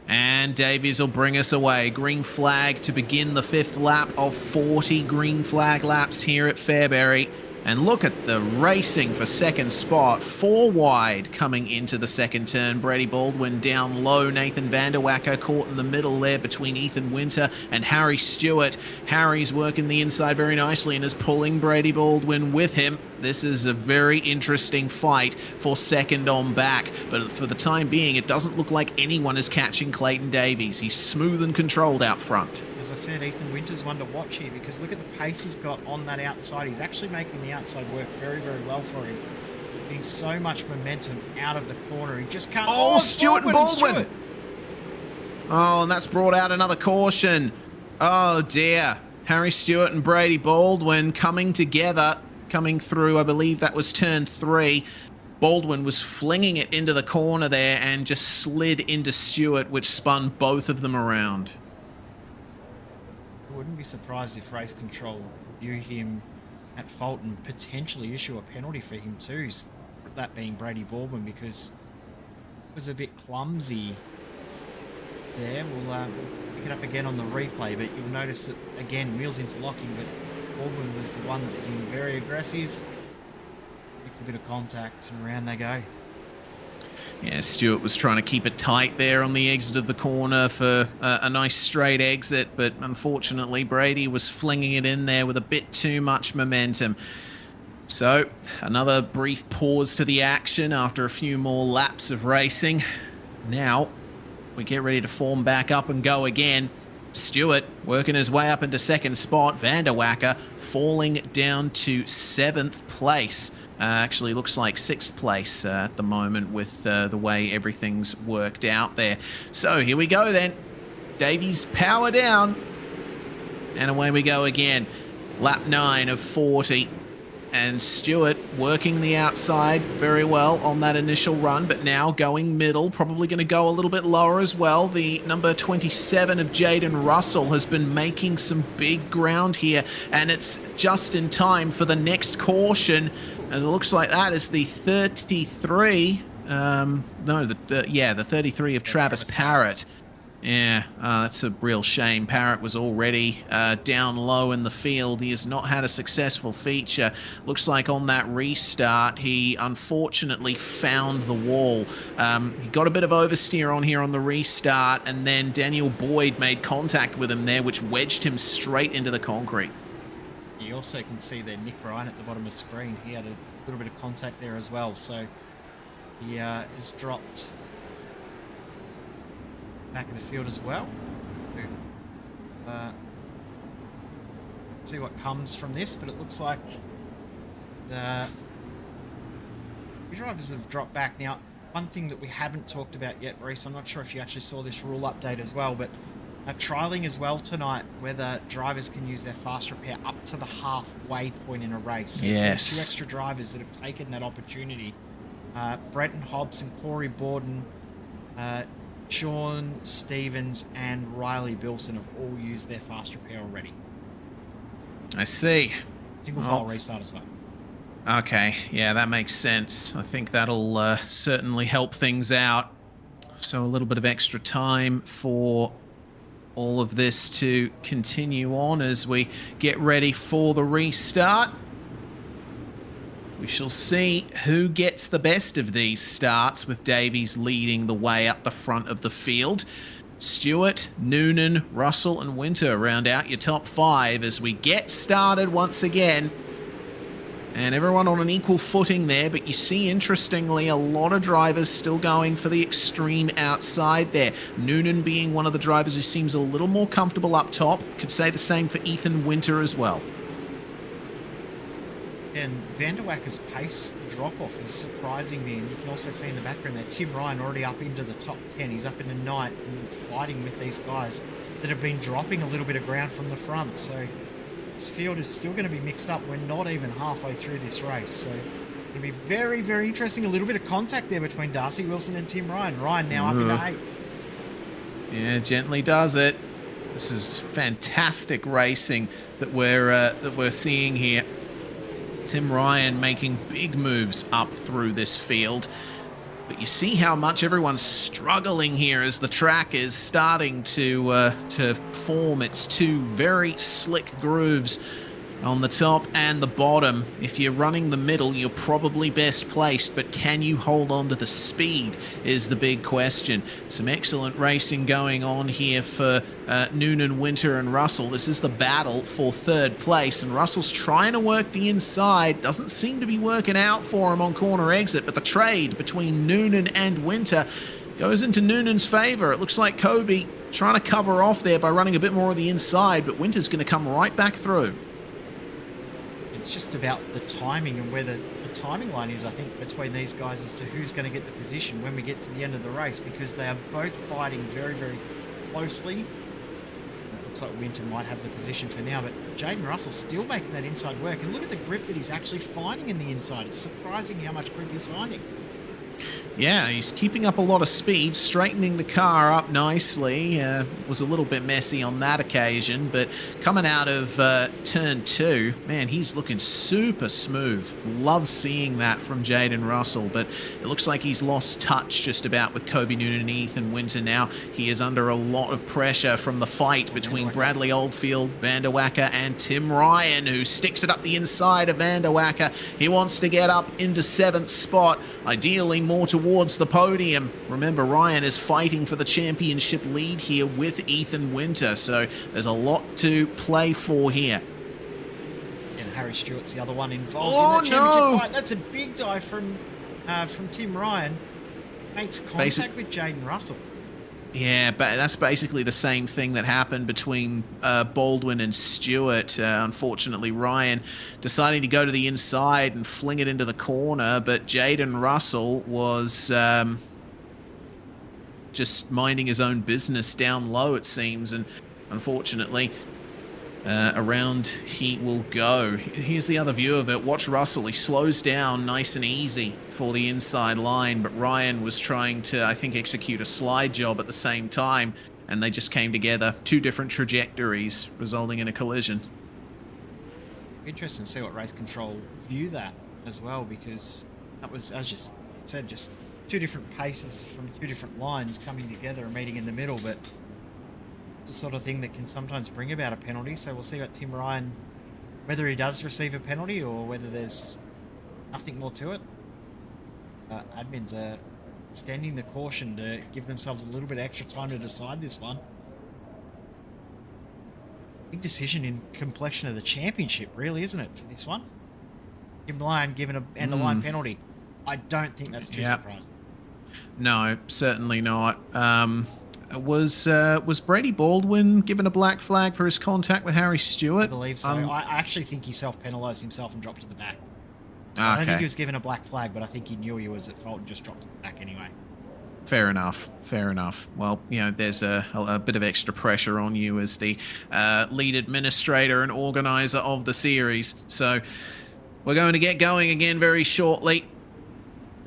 And Davies will bring us away. Green flag to begin the 5th lap of 40 green flag laps here at Fairbury. And look at the racing for second spot. 4 wide coming into the second turn. Brady Baldwin down low. Nathan Vanderwacker caught in the middle there between Ethan Winter and Harry Stewart. Harry's working the inside very nicely and is pulling Brady Baldwin with him. This is a very interesting fight for second on back. But for the time being, it doesn't look like anyone is catching Clayton Davies. He's smooth and controlled out front. As I said, Ethan Winter's one to watch here, because look at the pace he's got on that outside. He's actually making the outside work very, very well for him. Getting so much momentum out of the corner. He just can't... Oh, Stewart and Baldwin! Oh, and that's brought out another caution. Oh, dear. Harry Stewart and Brady Baldwin coming together, coming through, I believe that was turn 3. Baldwin was flinging it into the corner there and just slid into Stewart, which spun both of them around. I wouldn't be surprised if race control view him at fault and potentially issue a penalty for him too, that being Brady Baldwin, because it was a bit clumsy there. We'll pick it up again on the replay, but you'll notice that again wheels interlocking, but Baldwin was the one that was in very aggressive, makes a bit of contact, and around they go. Yeah, Stewart was trying to keep it tight there on the exit of the corner for a nice straight exit, but unfortunately Brady was flinging it in there with a bit too much momentum. So another brief pause to the action after a few more laps of racing. Now we get ready to form back up and go again. Stewart working his way up into second spot. Vanderwacker falling down to 7th place. Actually looks like 6th place at the moment with the way everything's worked out there. So here we go then. Davies power down. And away we go again. Lap 9 of 40. And Stewart working the outside very well on that initial run, but now going middle, probably going to go a little bit lower as well. The number 27 of Jaden Russell has been making some big ground here, and it's just in time for the next caution, as it looks like that is the 33, the 33 of Travis Parrott. Yeah, that's a real shame. Parrott was already down low in the field. He has not had a successful feature. Looks like on that restart, he unfortunately found the wall. He got a bit of oversteer on here on the restart, and then Daniel Boyd made contact with him there, which wedged him straight into the concrete. You also can see there Nick Ryan at the bottom of the screen. He had a little bit of contact there as well, so he is dropped back of the field as well. See what comes from this, but it looks like the drivers have dropped back. Now, one thing that we haven't talked about yet, Reese, I'm not sure if you actually saw this rule update as well, but trialling as well tonight, whether drivers can use their fast repair up to the halfway point in a race. So yes. There's 2 extra drivers that have taken that opportunity. Brenton Hobbs and Corey Borden Sean Stevens and Riley Bilson have all used their fast repair already. I see. Single file restart as well. Okay, yeah, that makes sense. I think that'll certainly help things out. So a little bit of extra time for all of this to continue on as we get ready for the restart. We shall see who gets the best of these starts, with Davies leading the way up the front of the field. Stewart, Noonan, Russell and Winter round out your top 5 as we get started once again. And everyone on an equal footing there, but you see, interestingly, a lot of drivers still going for the extreme outside there. Noonan being one of the drivers who seems a little more comfortable up top. Could say the same for Ethan Winter as well. And Van der Wacker's pace drop-off is surprising me, and you can also see in the background that Tim Ryan already up into the top 10. He's up into 9th and fighting with these guys that have been dropping a little bit of ground from the front. So this field is still going to be mixed up. We're not even halfway through this race. So it's going to be very, very interesting. A little bit of contact there between Darcy Wilson and Tim Ryan. Ryan now up into 8th. Yeah, gently does it. This is fantastic racing that we're seeing here. Tim Ryan making big moves up through this field. But you see how much everyone's struggling here as the track is starting to form its 2 very slick grooves on the top and the bottom. If you're running the middle, you're probably best placed, but can you hold on to the speed is the big question. Some excellent racing going on here for Noonan, Winter and Russell. This is the battle for 3rd place, and Russell's trying to work the inside. Doesn't seem to be working out for him on corner exit, but the trade between Noonan and Winter goes into Noonan's favour. It looks like Kobe trying to cover off there by running a bit more of the inside, but Winter's going to come right back through. It's just about the timing and where the timing line is, I think, between these guys as to who's going to get the position when we get to the end of the race, because they are both fighting very, very closely. It looks like Winter might have the position for now, but Jaden Russell's still making that inside work. And look at the grip that he's actually finding in the inside. It's surprising how much grip he's finding. Yeah, he's keeping up a lot of speed, straightening the car up nicely. Was a little bit messy on that occasion, but coming out of turn 2, man, he's looking super smooth. Love seeing that from Jaden Russell, but it looks like he's lost touch just about with Kobe Noonan and Ethan Winter now. He is under a lot of pressure from the fight between Bradley Oldfield, Van der Wacker, and Tim Ryan, who sticks it up the inside of Van der Wacker. He wants to get up into 7th spot, ideally more towards the podium. Remember, Ryan is fighting for the championship lead here with Ethan Winter, so there's a lot to play for here. And Harry Stewart's the other one involved in that championship fight. That's a big dive from Tim Ryan. Makes contact with Jaden Russell. Yeah, but that's basically the same thing that happened between Baldwin and Stewart. Unfortunately, Ryan deciding to go to the inside and fling it into the corner, but Jaden Russell was just minding his own business down low, it seems, and unfortunately, around he will go. Here's the other view of it. Watch Russell. He slows down nice and easy for the inside line, but Ryan was trying to, I think, execute a slide job at the same time, and they just came together. 2 different trajectories, resulting in a collision. Interesting to see what race control view that as well, because that was, as you said, just 2 different paces from 2 different lines coming together and meeting in the middle, but the sort of thing that can sometimes bring about a penalty. So we'll see what Tim Ryan, whether he does receive a penalty or whether there's nothing more to it. Admins are extending the caution to give themselves a little bit extra time to decide this one. Big decision in completion of the championship, really, isn't it, for this one? Tim Ryan given a end-of-line penalty. I don't think that's too surprising. No, certainly not. Was Brady Baldwin given a black flag for his contact with Harry Stewart? I believe so. I actually think he self-penalised himself and dropped to the back. Okay. I don't think he was given a black flag, but I think he knew he was at fault and just dropped to the back anyway. Fair enough. Fair enough. Well, you know, there's a bit of extra pressure on you as the lead administrator and organizer of the series. So we're going to get going again very shortly.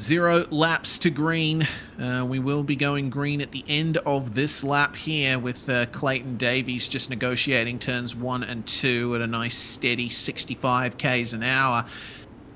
0 laps to green. We will be going green at the end of this lap here with Clayton Davies just negotiating turns 1 and 2 at a nice steady 65 k's an hour.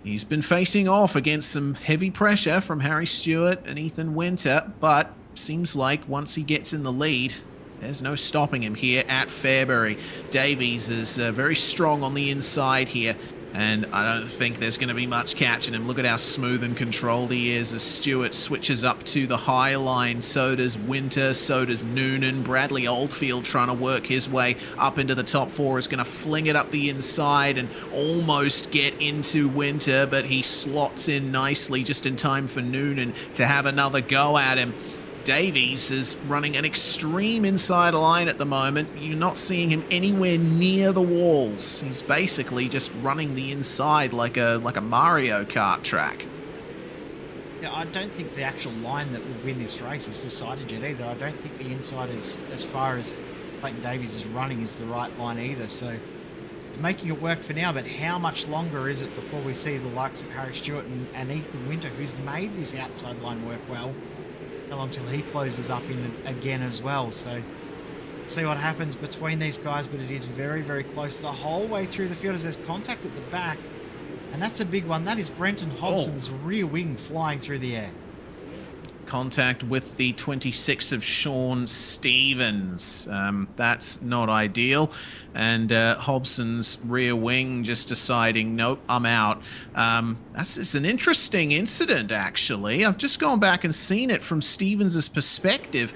He's been facing off against some heavy pressure from Harry Stewart and Ethan Winter, but seems like once he gets in the lead, there's no stopping him here at Fairbury. Davies is very strong on the inside here, and I don't think there's going to be much catching him. Look at how smooth and controlled he is as Stewart switches up to the high line. So does Winter, so does Noonan. Bradley Oldfield trying to work his way up into the top 4 is going to fling it up the inside and almost get into Winter, but he slots in nicely just in time for Noonan to have another go at him. Davies is running an extreme inside line at the moment. You're not seeing him anywhere near the walls. He's basically just running the inside like a Mario Kart track. Yeah, I don't think the actual line that would win this race is decided yet either. I don't think the inside is, as far as Clayton Davies is running, is the right line either. So it's making it work for now, but how much longer is it before we see the likes of Harry Stewart and Ethan Winter, who's made this outside line work well, until he closes up in again as well. So see what happens between these guys, but it is very, very close the whole way through the field as there's contact at the back, and that's a big one. That is Brenton Hobson's rear wing flying through the air. Contact with the 26 of Sean Stevens. That's not ideal. And Hobson's rear wing just deciding, nope, I'm out. It's an interesting incident, actually. I've just gone back and seen it from Stevens' perspective.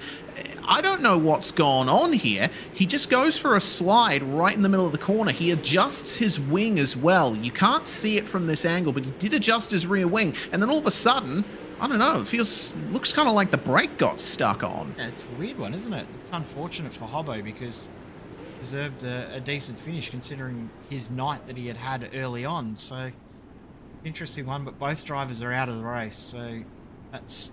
I don't know what's gone on here. He just goes for a slide right in the middle of the corner. He adjusts his wing as well. You can't see it from this angle, but he did adjust his rear wing. And then all of a sudden, I don't know, looks kind of like the brake got stuck on. Yeah, it's a weird one, isn't it? It's unfortunate for Hobbo because he deserved a decent finish considering his night that he had early on. So, interesting one, but both drivers are out of the race. So, that's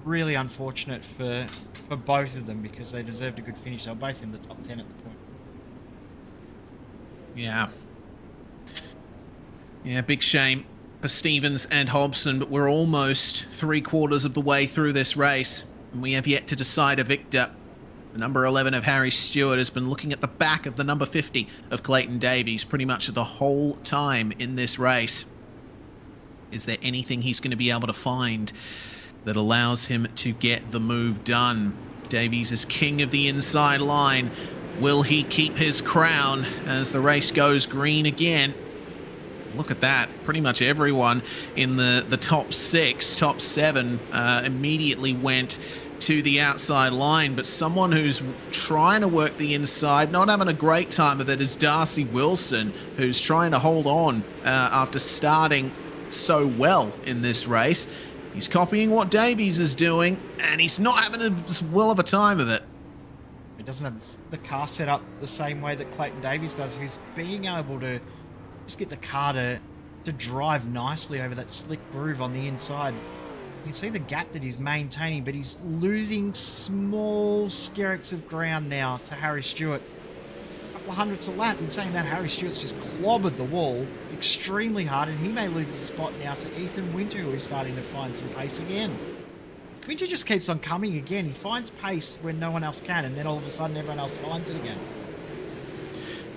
really unfortunate for both of them because they deserved a good finish. They were both in the top 10 at the point. Yeah. Yeah, big shame for Stevens and Hobson, but we're almost 3/4 of the way through this race, and we have yet to decide a victor. The number 11 of Harry Stewart has been looking at the back of the number 50 of Clayton Davies pretty much the whole time in this race. Is there anything he's going to be able to find that allows him to get the move done? Davies is king of the inside line. Will he keep his crown as the race goes green again? Look at that. Pretty much everyone in the top 6, top 7 immediately went to the outside line, but someone who's trying to work the inside, not having a great time of it, is Darcy Wilson, who's trying to hold on after starting so well in this race. He's copying what Davies is doing, and he's not having as well of a time of it. He doesn't have the car set up the same way that Clayton Davies does, who's being able to just get the car to drive nicely over that slick groove on the inside. You can see the gap that he's maintaining, but he's losing small skerricks of ground now to Harry Stewart. A couple of hundredths a lap. In saying that, Harry Stewart's just clobbered the wall extremely hard, and he may lose his spot now to Ethan Winter, who is starting to find some pace again. Winter just keeps on coming again. He finds pace when no one else can, and then all of a sudden everyone else finds it again.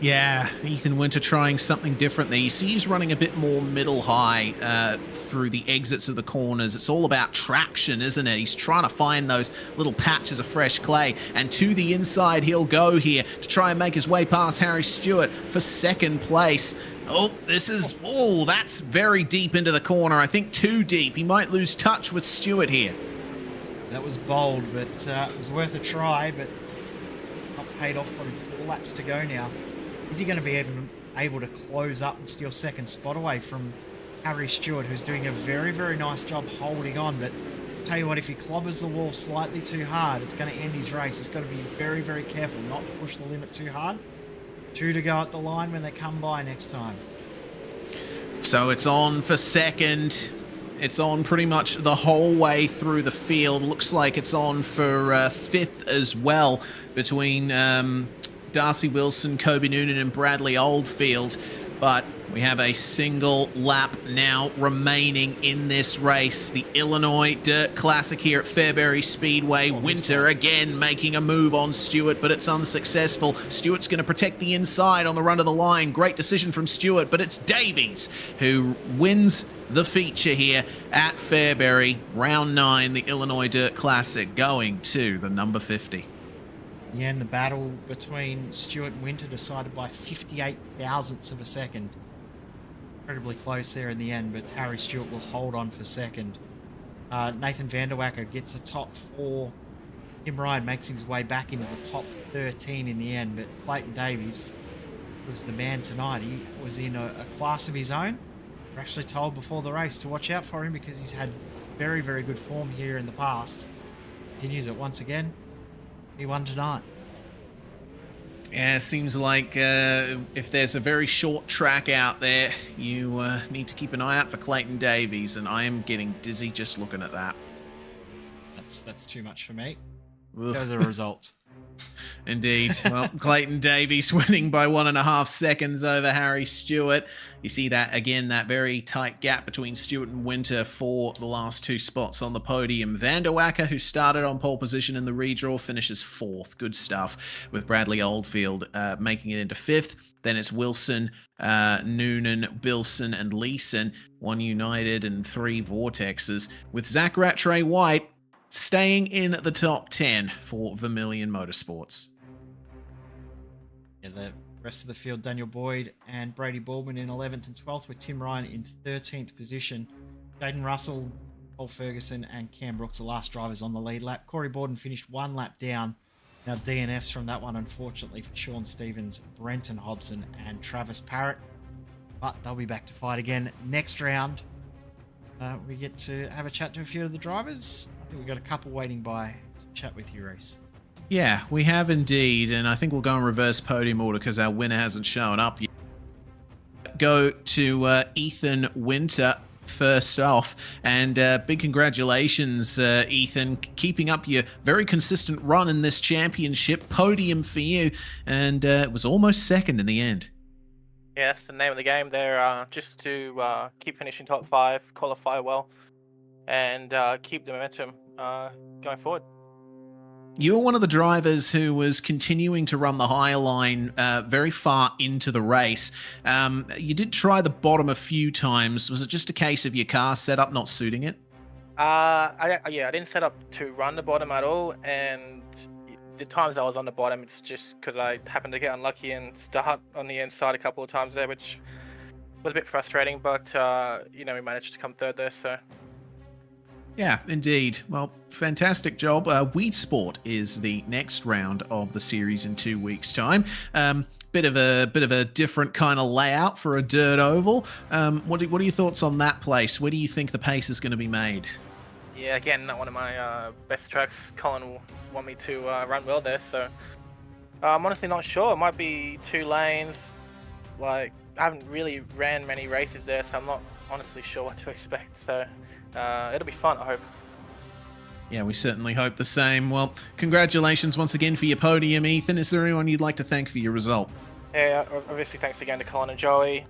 Yeah, Ethan Winter trying something different there. You see he's running a bit more middle high through the exits of the corners. It's all about traction, isn't it? He's trying to find those little patches of fresh clay. And to the inside he'll go here to try and make his way past Harry Stewart for second place. Oh, that's very deep into the corner. I think too deep. He might lose touch with Stewart here. That was bold, but it was worth a try, but not paid off from 4 laps to go now. Is he going to be able to close up and steal second spot away from Harry Stewart, who's doing a very, very nice job holding on? But I'll tell you what, if he clobbers the wall slightly too hard, it's going to end his race. He's got to be very, very careful not to push the limit too hard. 2 to go at the line when they come by next time. So it's on for second. It's on pretty much the whole way through the field. Looks like it's on for 5th as well between Darcy Wilson, Kobe Noonan and Bradley Oldfield. But We have a single lap now remaining in this race. The Illinois Dirt Classic here at Fairbury Speedway. Winter again making a move on Stewart, but it's unsuccessful. Stewart's going to protect the inside on the run of the line. Great decision from Stewart, but it's Davies who wins the feature here at Fairbury. Round 9, the Illinois Dirt Classic, going to the number 50. Yeah, and the battle between Stewart and Winter decided by 58 thousandths of a second. Incredibly close there in the end, but Harry Stewart will hold on for second. Nathan Vanderwacker gets a top 4. Tim Ryan makes his way back into the top 13 in the end, but Clayton Davies was the man tonight. He was in a class of his own. We're actually told before the race to watch out for him because he's had very, very good form here in the past. Continues it once again. He won tonight. Yeah, it seems like if there's a very short track out there, you need to keep an eye out for Clayton Davies, and I am getting dizzy just looking at that. That's too much for me. Ugh. Those are the results. Indeed. Well, Clayton Davies winning by 1.5 seconds over Harry Stewart. You see that again, that very tight gap between Stewart and Winter for the last 2 spots on the podium. Vanderwacker, who started on pole position in the redraw, finishes 4th. Good stuff, with Bradley Oldfield making it into 5th. Then it's Wilson, Noonan, Bilson, and Leeson. 1 United and 3 Vortexes, with Zach Rattray White staying in the top 10 for Vermilion Motorsports. Yeah, the rest of the field, Daniel Boyd and Brady Baldwin in 11th and 12th, with Tim Ryan in 13th position. Jaden Russell, Paul Ferguson, and Cam Brooks, the last drivers on the lead lap. Corey Borden finished 1 lap down. Now DNFs from that one, unfortunately, for Sean Stevens, Brenton Hobson, and Travis Parrott. But they'll be back to fight again next round. We get to have a chat to a few of the drivers. I think we've got a couple waiting by to chat with you, Reese. Yeah, we have indeed, and I think we'll go in reverse podium order because our winner hasn't shown up yet. Go to Ethan Winter first off, and big congratulations, Ethan, keeping up your very consistent run in this championship. Podium for you, and it was almost second in the end. Yeah, that's the name of the game there, just to keep finishing top 5, qualify well, and keep the momentum going forward. You were one of the drivers who was continuing to run the high line very far into the race. You did try the bottom a few times. Was it just a case of your car setup not suiting it? I didn't set up to run the bottom at all, and the times I was on the bottom, it's just because I happened to get unlucky and start on the inside a couple of times there, which was a bit frustrating, but we managed to come 3rd there, so. Yeah, indeed. Well, fantastic job. Weed Sport is the next round of the series in 2 weeks' time. Bit of a different kind of layout for a dirt oval. What are your thoughts on that place? Where do you think the pace is going to be made? Yeah, again, not one of my best tracks. Colin will want me to run well there, so I'm honestly not sure. It might be 2 lanes. Like, I haven't really ran many races there, so I'm not honestly sure what to expect. So it'll be fun, I hope. Yeah, we certainly hope the same. Well, congratulations once again for your podium, Ethan. Is there anyone you'd like to thank for your result? Yeah, obviously thanks again to Colin and Joey,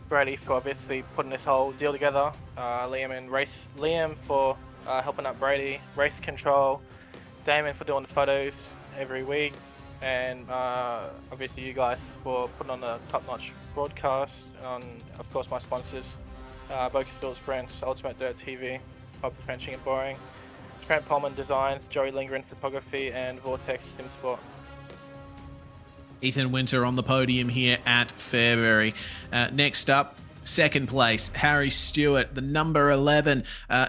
Brady for obviously putting this whole deal together, Liam for helping out Brady, Race Control, Damon for doing the photos every week, and obviously you guys for putting on the top-notch broadcast, and of course my sponsors, Bogus Field Sprints, Ultimate Dirt TV, Pub Frenching and Boring, Trent Pullman Designs, Joey Lindgren Photography, and Vortex SimSport. Ethan Winter on the podium here at Fairbury. Next up, second place, Harry Stewart, the number 11.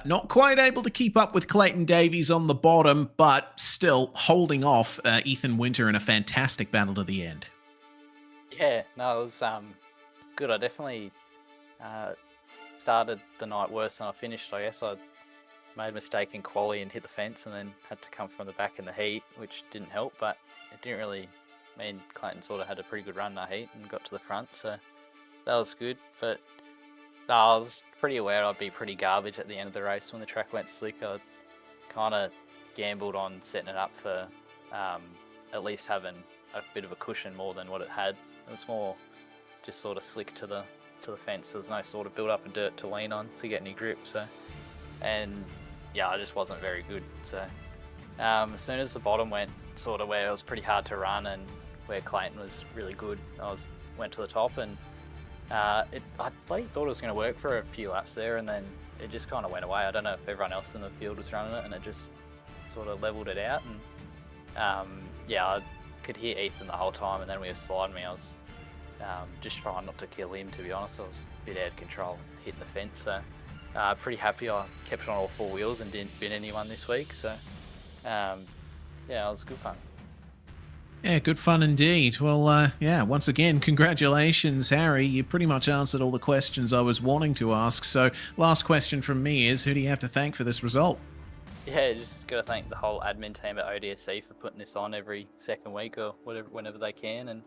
Not quite able to keep up with Clayton Davies on the bottom, but still holding off Ethan Winter in a fantastic battle to the end. Yeah, no, it was good. I definitely started the night worse than I finished, I guess. I made a mistake in quali and hit the fence and then had to come from the back in the heat, which didn't help, but it didn't really... Me and Clayton sort of had a pretty good run in our heat and got to the front, so that was good. But no, I was pretty aware I'd be pretty garbage at the end of the race when the track went slick. I kind of gambled on setting it up for at least having a bit of a cushion more than what it had. It was more just sort of slick to the to the fence. There was no sort of build up of dirt to lean on to get any grip. So, and yeah, I just wasn't very good. So as soon as the bottom went sort of where it was pretty hard to run and where Clayton was really good, went to the top, and I thought it was going to work for a few laps there, and then it just kind of went away. I don't know if everyone else in the field was running it, and it just sort of leveled it out. And yeah, I could hear Ethan the whole time, and then when he was sliding me, I was just trying not to kill him, to be honest. I was a bit out of control, hitting the fence. So pretty happy I kept it on all four wheels and didn't bin anyone this week. So yeah, it was good fun. Yeah, good fun indeed. Well, yeah, once again, congratulations, Harry. You pretty much answered all the questions I was wanting to ask. So last question from me is, who do you have to thank for this result? Yeah, just got to thank the whole admin team at ODSE for putting this on every second week or whatever, whenever they can. And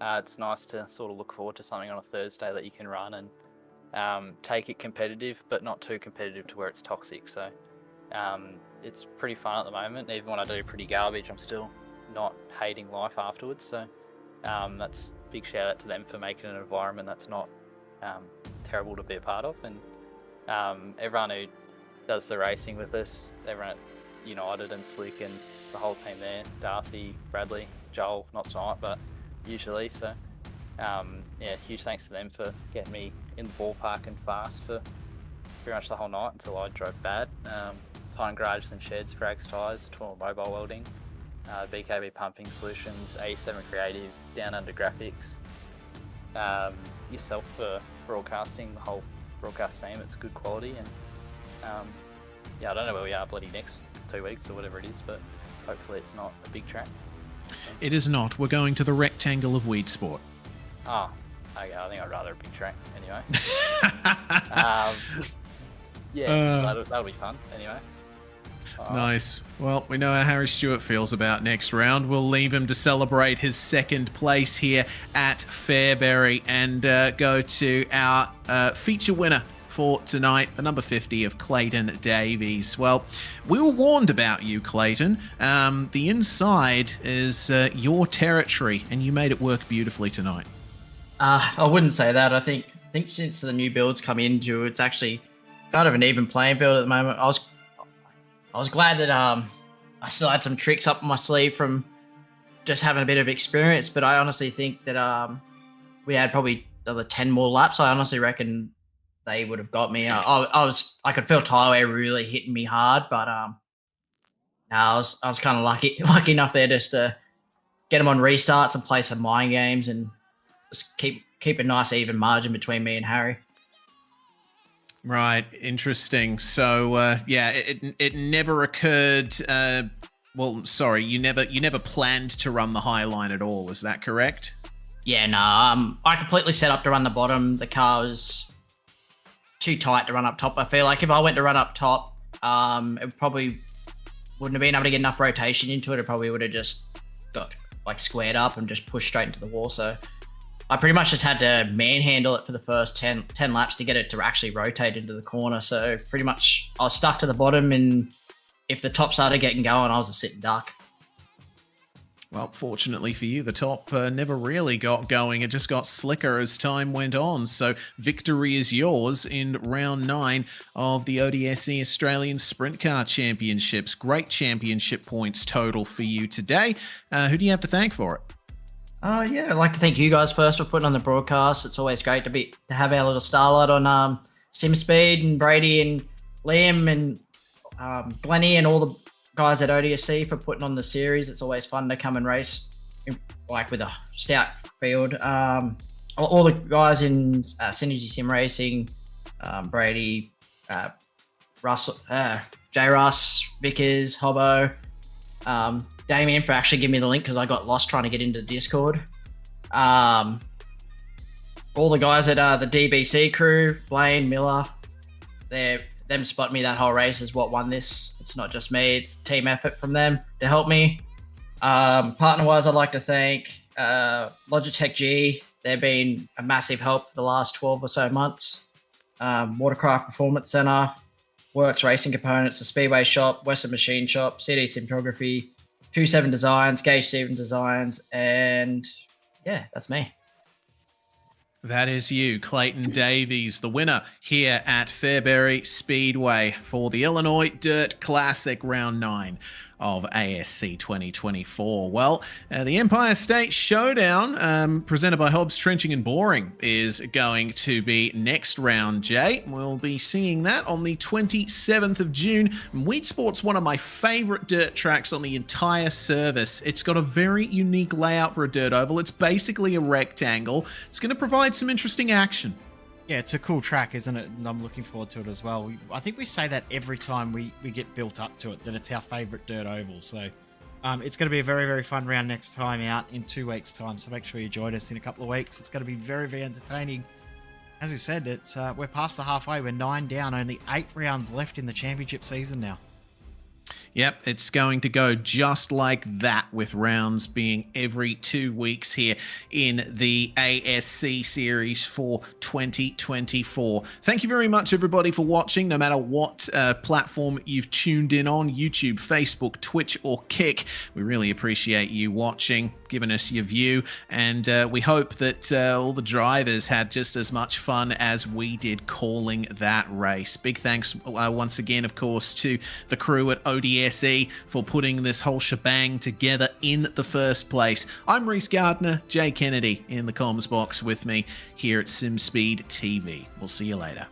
it's nice to sort of look forward to something on a Thursday that you can run and take it competitive, but not too competitive to where it's toxic. So it's pretty fun at the moment. Even when I do pretty garbage, I'm still not hating life afterwards. So that's a big shout out to them for making an environment that's not terrible to be a part of. And everyone who does the racing with us, everyone at United and Slick and the whole team there, Darcy, Bradley, Joel, not tonight, but usually. So yeah, huge thanks to them for getting me in the ballpark and fast for pretty much the whole night until I drove bad. Tying garages and sheds, Frags tyres, Tour Mobile Welding, BKB Pumping Solutions, A7 Creative, Down Under Graphics, yourself for broadcasting, the whole broadcast team. It's good quality, and yeah, I don't know where we are bloody next 2 weeks or whatever it is, but hopefully it's not a big track. It is not. We're going to the rectangle of Weed Sport. Oh, okay, I think I'd rather a big track anyway. Yeah, that'll be fun anyway. Nice. Well, we know how Harry Stewart feels about next round. We'll leave him to celebrate his second place here at Fairbury and go to our feature winner for tonight, the number 50 of Clayton Davies. Well, we were warned about you, Clayton. The inside is your territory, and you made it work beautifully tonight. I wouldn't say that. I think since the new builds come into, it's actually kind of an even playing field at the moment. I was glad that I still had some tricks up my sleeve from just having a bit of experience, but I honestly think that we had probably another 10 more laps. I honestly reckon they would have got me. I could feel Tyler really hitting me hard, but I was kind of lucky enough there just to get them on restarts and play some mind games and just keep a nice even margin between me and Harry. Right, interesting. So yeah, it never occurred. Well, sorry, you never planned to run the high line at all. Is that correct? Yeah, no. I completely set up to run the bottom. The car was too tight to run up top. I feel like if I went to run up top, it probably wouldn't have been able to get enough rotation into it. It probably would have just got like squared up and just pushed straight into the wall. So I pretty much just had to manhandle it for the first 10 laps to get it to actually rotate into the corner. So pretty much I was stuck to the bottom, and if the top started getting going, I was a sitting duck. Well, fortunately for you, the top never really got going. It just got slicker as time went on. So victory is yours in round 9 of the ODSE Australian Sprintcar Championships. Great championship points total for you today. Who do you have to thank for it? Yeah, I'd like to thank you guys first for putting on the broadcast. It's always great to have our little starlight on Sim Speed and Brady and Liam and Glennie and all the guys at ODSE for putting on the series. It's always fun to come and race like with a stout field. All the guys in Synergy Sim Racing, Brady, Russell, J. Russ, Vickers, Hobbo, Damien for actually giving me the link because I got lost trying to get into Discord. All the guys at the DBC crew, Blaine, Miller, them spot me that whole race is what won this. It's not just me, it's team effort from them to help me. Partner-wise, I'd like to thank Logitech G. They've been a massive help for the last 12 or so months. Watercraft Performance Center, Works Racing Components, the Speedway Shop, Western Machine Shop, CD Cinematography, 27 Designs, Gage Stephen Designs, and yeah, that's me. That is you, Clayton Davies, the winner here at Fairbury Speedway for the Illinois Dirt Classic Round 9 of ASC 2024. Well, the Empire State Showdown, presented by Hobbs Trenching and Boring, is going to be next round, Jay. We'll be seeing that on the 27th of June. Wheat Sport's one of my favorite dirt tracks on the entire service. It's got a very unique layout for a dirt oval. It's basically a rectangle. It's going to provide some interesting action. Yeah, it's a cool track, isn't it? And I'm looking forward to it as well. I think we say that every time we get built up to it, that it's our favourite dirt oval. So it's going to be a very, very fun round next time out in 2 weeks' time. So make sure you join us in a couple of weeks. It's going to be very, very entertaining. As we said, it's we're past the halfway. We're 9 down, only 8 rounds left in the championship season now. Yep, it's going to go just like that, with rounds being every 2 weeks here in the ASC series for 2024. Thank you very much, everybody, for watching, no matter what platform you've tuned in on, YouTube, Facebook, Twitch, or Kick. We really appreciate you watching, giving us your view, and we hope that all the drivers had just as much fun as we did calling that race. Big thanks once again, of course, to the crew at ODSE for putting this whole shebang together in the first place. I'm Reese Gardner, Jay Kennedy in the comms box with me here at SimSpeed TV. We'll see you later.